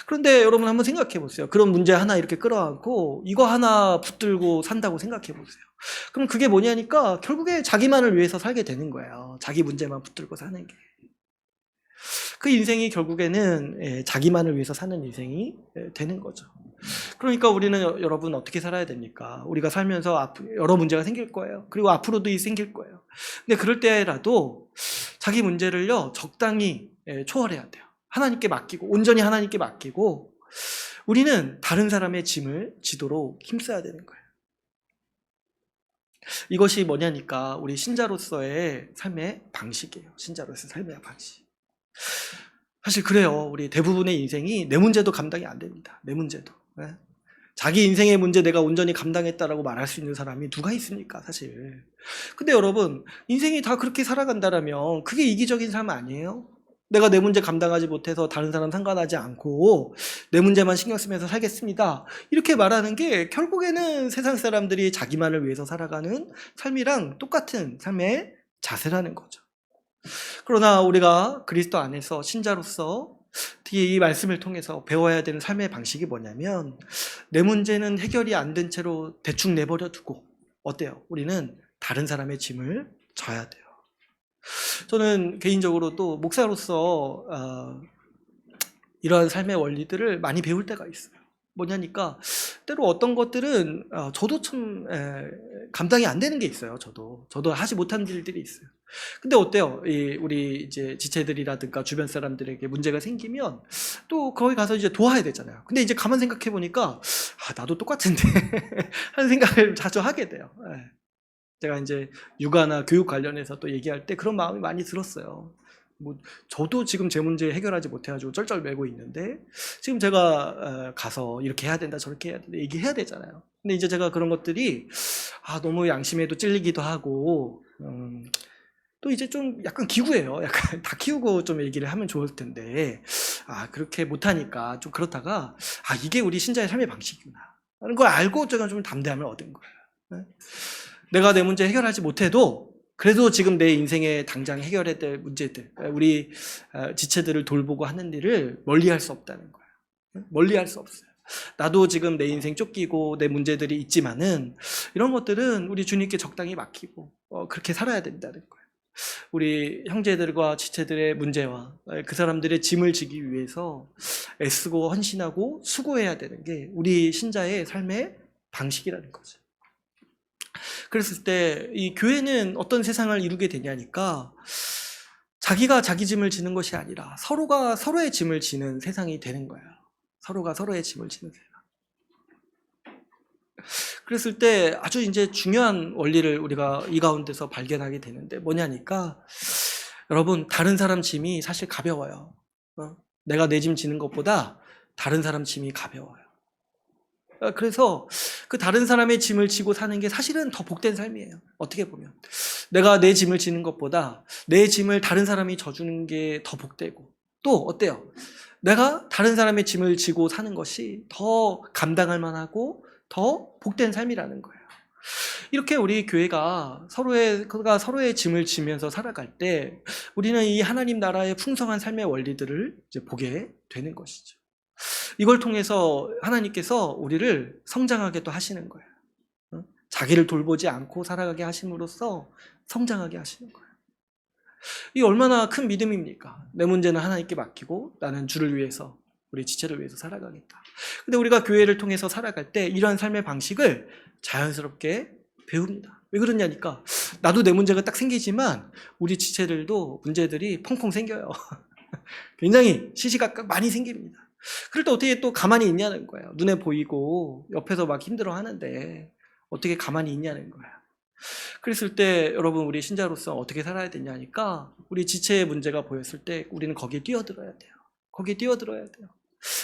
그런데 여러분 한번 생각해 보세요. 그런 문제 하나 이렇게 끌어안고 이거 하나 붙들고 산다고 생각해 보세요. 그럼 그게 뭐냐니까 결국에 자기만을 위해서 살게 되는 거예요. 자기 문제만 붙들고 사는 게. 그 인생이 결국에는 자기만을 위해서 사는 인생이 되는 거죠. 그러니까 우리는 여러분 어떻게 살아야 됩니까? 우리가 살면서 여러 문제가 생길 거예요. 그리고 앞으로도 생길 거예요. 근데 그럴 때라도 자기 문제를요 적당히 초월해야 돼요. 하나님께 맡기고 온전히 하나님께 맡기고 우리는 다른 사람의 짐을 지도록 힘써야 되는 거예요. 이것이 뭐냐니까 우리 신자로서의 삶의 방식이에요. 신자로서의 삶의 방식. 사실 그래요. 우리 대부분의 인생이 내 문제도 감당이 안 됩니다. 내 문제도. 네? 자기 인생의 문제 내가 온전히 감당했다라고 말할 수 있는 사람이 누가 있습니까 사실. 근데 여러분 인생이 다 그렇게 살아간다라면 그게 이기적인 삶 아니에요? 내가 내 문제 감당하지 못해서 다른 사람 상관하지 않고 내 문제만 신경 쓰면서 살겠습니다. 이렇게 말하는 게 결국에는 세상 사람들이 자기만을 위해서 살아가는 삶이랑 똑같은 삶의 자세라는 거죠. 그러나 우리가 그리스도 안에서 신자로서 특히 이 말씀을 통해서 배워야 되는 삶의 방식이 뭐냐면 내 문제는 해결이 안 된 채로 대충 내버려 두고 어때요? 우리는 다른 사람의 짐을 져야 돼요. 저는 개인적으로 또 목사로서 이러한 삶의 원리들을 많이 배울 때가 있어요. 뭐냐니까 때로 어떤 것들은 저도 참 감당이 안 되는 게 있어요. 저도 하지 못한 일들이 있어요. 근데 어때요? 우리 이제 지체들이라든가 주변 사람들에게 문제가 생기면 또 거기 가서 이제 도와야 되잖아요. 근데 이제 가만 생각해 보니까 나도 똑같은데 하는 생각을 자주 하게 돼요. 제가 이제 육아나 교육 관련해서 또 얘기할 때 그런 마음이 많이 들었어요. 저도 지금 제 문제 해결하지 못해가지고 쩔쩔매고 있는데 지금 제가 가서 이렇게 해야 된다 저렇게 해야 된다 얘기해야 되잖아요. 근데 이제 제가 그런 것들이 너무 양심에도 찔리기도 하고 또 이제 좀 약간 기구예요. 약간 다 키우고 좀 얘기를 하면 좋을 텐데 그렇게 못하니까 좀 그렇다가 이게 우리 신자의 삶의 방식이구나 라는 걸 알고 제가 좀 담대함을 얻은 거예요. 네? 내가 내 문제 해결하지 못해도 그래도 지금 내 인생에 당장 해결해야 될 문제들, 우리 지체들을 돌보고 하는 일을 멀리할 수 없다는 거예요. 멀리할 수 없어요. 나도 지금 내 인생 쫓기고 내 문제들이 있지만은 이런 것들은 우리 주님께 적당히 맡기고 그렇게 살아야 된다는 거예요. 우리 형제들과 지체들의 문제와 그 사람들의 짐을 지기 위해서 애쓰고 헌신하고 수고해야 되는 게 우리 신자의 삶의 방식이라는 거죠. 그랬을 때 이 교회는 어떤 세상을 이루게 되냐니까 자기가 자기 짐을 지는 것이 아니라 서로가 서로의 짐을 지는 세상이 되는 거예요. 서로가 서로의 짐을 지는 세상. 그랬을 때 아주 이제 중요한 원리를 우리가 이 가운데서 발견하게 되는데 뭐냐니까 여러분 다른 사람 짐이 사실 가벼워요. 내가 내 짐 지는 것보다 다른 사람 짐이 가벼워요. 그래서 그 다른 사람의 짐을 지고 사는 게 사실은 더 복된 삶이에요. 어떻게 보면 내가 내 짐을 지는 것보다 내 짐을 다른 사람이 져주는 게 더 복되고 또 어때요? 내가 다른 사람의 짐을 지고 사는 것이 더 감당할 만하고 더 복된 삶이라는 거예요. 이렇게 우리 교회가 서로의 짐을 지면서 살아갈 때 우리는 이 하나님 나라의 풍성한 삶의 원리들을 이제 보게 되는 것이죠. 이걸 통해서 하나님께서 우리를 성장하게 또 하시는 거예요. 자기를 돌보지 않고 살아가게 하심으로써 성장하게 하시는 거예요. 이 얼마나 큰 믿음입니까? 내 문제는 하나님께 맡기고 나는 주를 위해서, 우리 지체를 위해서 살아가겠다. 근데 우리가 교회를 통해서 살아갈 때 이러한 삶의 방식을 자연스럽게 배웁니다. 왜 그러냐니까 나도 내 문제가 딱 생기지만 우리 지체들도 문제들이 펑펑 생겨요. 굉장히 시시각각 많이 생깁니다. 그럴 때 어떻게 또 가만히 있냐는 거예요. 눈에 보이고 옆에서 막 힘들어 하는데 어떻게 가만히 있냐는 거예요. 그랬을 때 여러분 우리 신자로서 어떻게 살아야 되냐니까 우리 지체의 문제가 보였을 때 우리는 거기에 뛰어들어야 돼요. 거기에 뛰어들어야 돼요.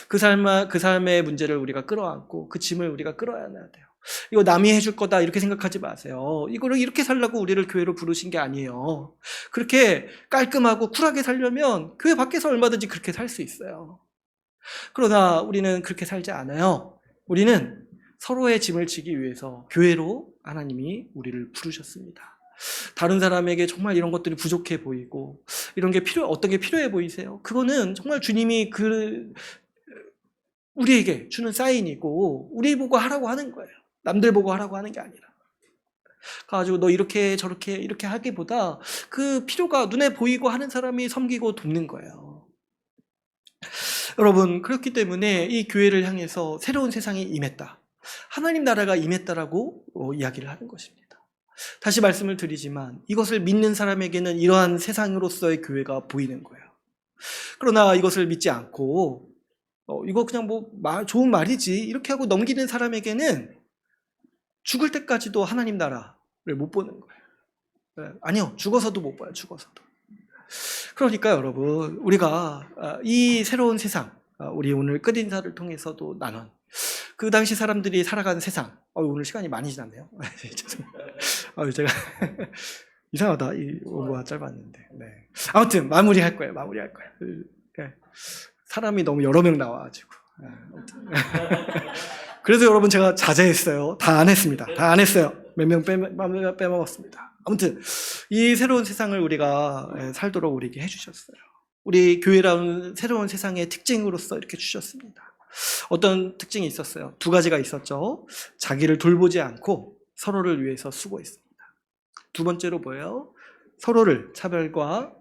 그 삶의 문제를 우리가 끌어안고 그 짐을 우리가 끌어안아야 돼요. 이거 남이 해줄 거다 이렇게 생각하지 마세요. 이거를 이렇게 살라고 우리를 교회로 부르신 게 아니에요. 그렇게 깔끔하고 쿨하게 살려면 교회 밖에서 얼마든지 그렇게 살 수 있어요. 그러나 우리는 그렇게 살지 않아요. 우리는 서로의 짐을 지기 위해서 교회로 하나님이 우리를 부르셨습니다. 다른 사람에게 정말 이런 것들이 부족해 보이고 이런 게 어떤 게 필요해 보이세요? 그거는 정말 주님이 우리에게 주는 사인이고 우리 보고 하라고 하는 거예요. 남들 보고 하라고 하는 게 아니라. 가지고 너 이렇게 저렇게 이렇게 하기보다 그 필요가 눈에 보이고 하는 사람이 섬기고 돕는 거예요. 여러분 그렇기 때문에 이 교회를 향해서 새로운 세상이 임했다. 하나님 나라가 임했다라고 이야기를 하는 것입니다. 다시 말씀을 드리지만 이것을 믿는 사람에게는 이러한 세상으로서의 교회가 보이는 거예요. 그러나 이것을 믿지 않고 이거 그냥 좋은 말이지 이렇게 하고 넘기는 사람에게는 죽을 때까지도 하나님 나라를 못 보는 거예요. 아니요, 죽어서도 못 봐요. 죽어서도. 그러니까 여러분 우리가 이 새로운 세상, 우리 오늘 끝인사를 통해서도 나눈 그 당시 사람들이 살아가는 세상. 오늘 시간이 많이 지났네요. 죄송합니다. 제가 이상하다. 이 오버가 짧았는데. 네. 아무튼 마무리할 거예요. 사람이 너무 여러 명 나와가지고. 그래서 여러분 제가 자제했어요. 다 안 했습니다. 다 안 했어요. 몇 명 빼먹었습니다. 아무튼 이 새로운 세상을 우리가 살도록 우리에게 해주셨어요. 우리 교회라는 새로운 세상의 특징으로서 이렇게 주셨습니다. 어떤 특징이 있었어요? 두 가지가 있었죠. 자기를 돌보지 않고 서로를 위해서 수고했습니다. 두 번째로 뭐예요? 서로를 차별과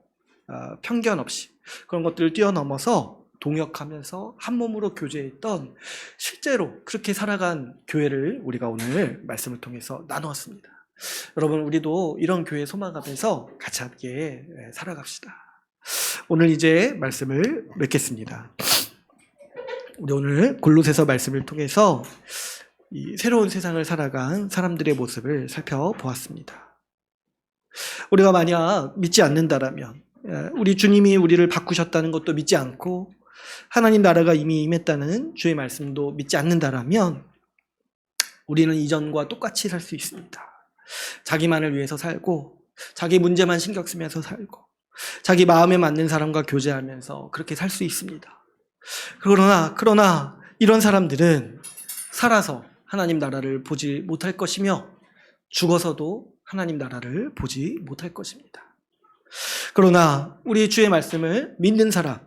편견 없이 그런 것들을 뛰어넘어서 동역하면서 한 몸으로 교제했던 실제로 그렇게 살아간 교회를 우리가 오늘 말씀을 통해서 나누었습니다. 여러분 우리도 이런 교회 소망하면서 같이 함께 살아갑시다. 오늘 이제 말씀을 맺겠습니다. 우리 오늘 골로새서 말씀을 통해서 이 새로운 세상을 살아간 사람들의 모습을 살펴보았습니다. 우리가 만약 믿지 않는다라면 우리 주님이 우리를 바꾸셨다는 것도 믿지 않고 하나님 나라가 이미 임했다는 주의 말씀도 믿지 않는다라면 우리는 이전과 똑같이 살 수 있습니다. 자기만을 위해서 살고 자기 문제만 신경 쓰면서 살고 자기 마음에 맞는 사람과 교제하면서 그렇게 살 수 있습니다. 그러나 이런 사람들은 살아서 하나님 나라를 보지 못할 것이며 죽어서도 하나님 나라를 보지 못할 것입니다. 그러나 우리 주의 말씀을 믿는 사람,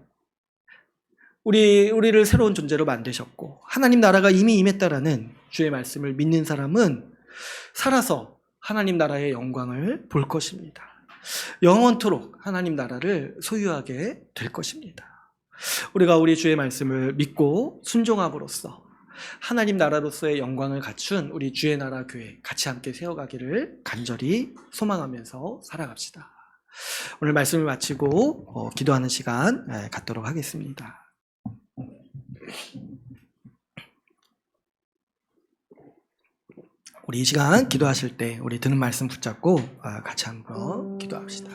우리를 새로운 존재로 만드셨고 하나님 나라가 이미 임했다라는 주의 말씀을 믿는 사람은 살아서 하나님 나라의 영광을 볼 것입니다. 영원토록 하나님 나라를 소유하게 될 것입니다. 우리가 우리 주의 말씀을 믿고 순종함으로써 하나님 나라로서의 영광을 갖춘 우리 주의 나라 교회 같이 함께 세워가기를 간절히 소망하면서 살아갑시다. 오늘 말씀을 마치고 기도하는 시간 갖도록 하겠습니다. 우리 이 시간 기도하실 때 우리 듣는 말씀 붙잡고 같이 한번 기도합시다.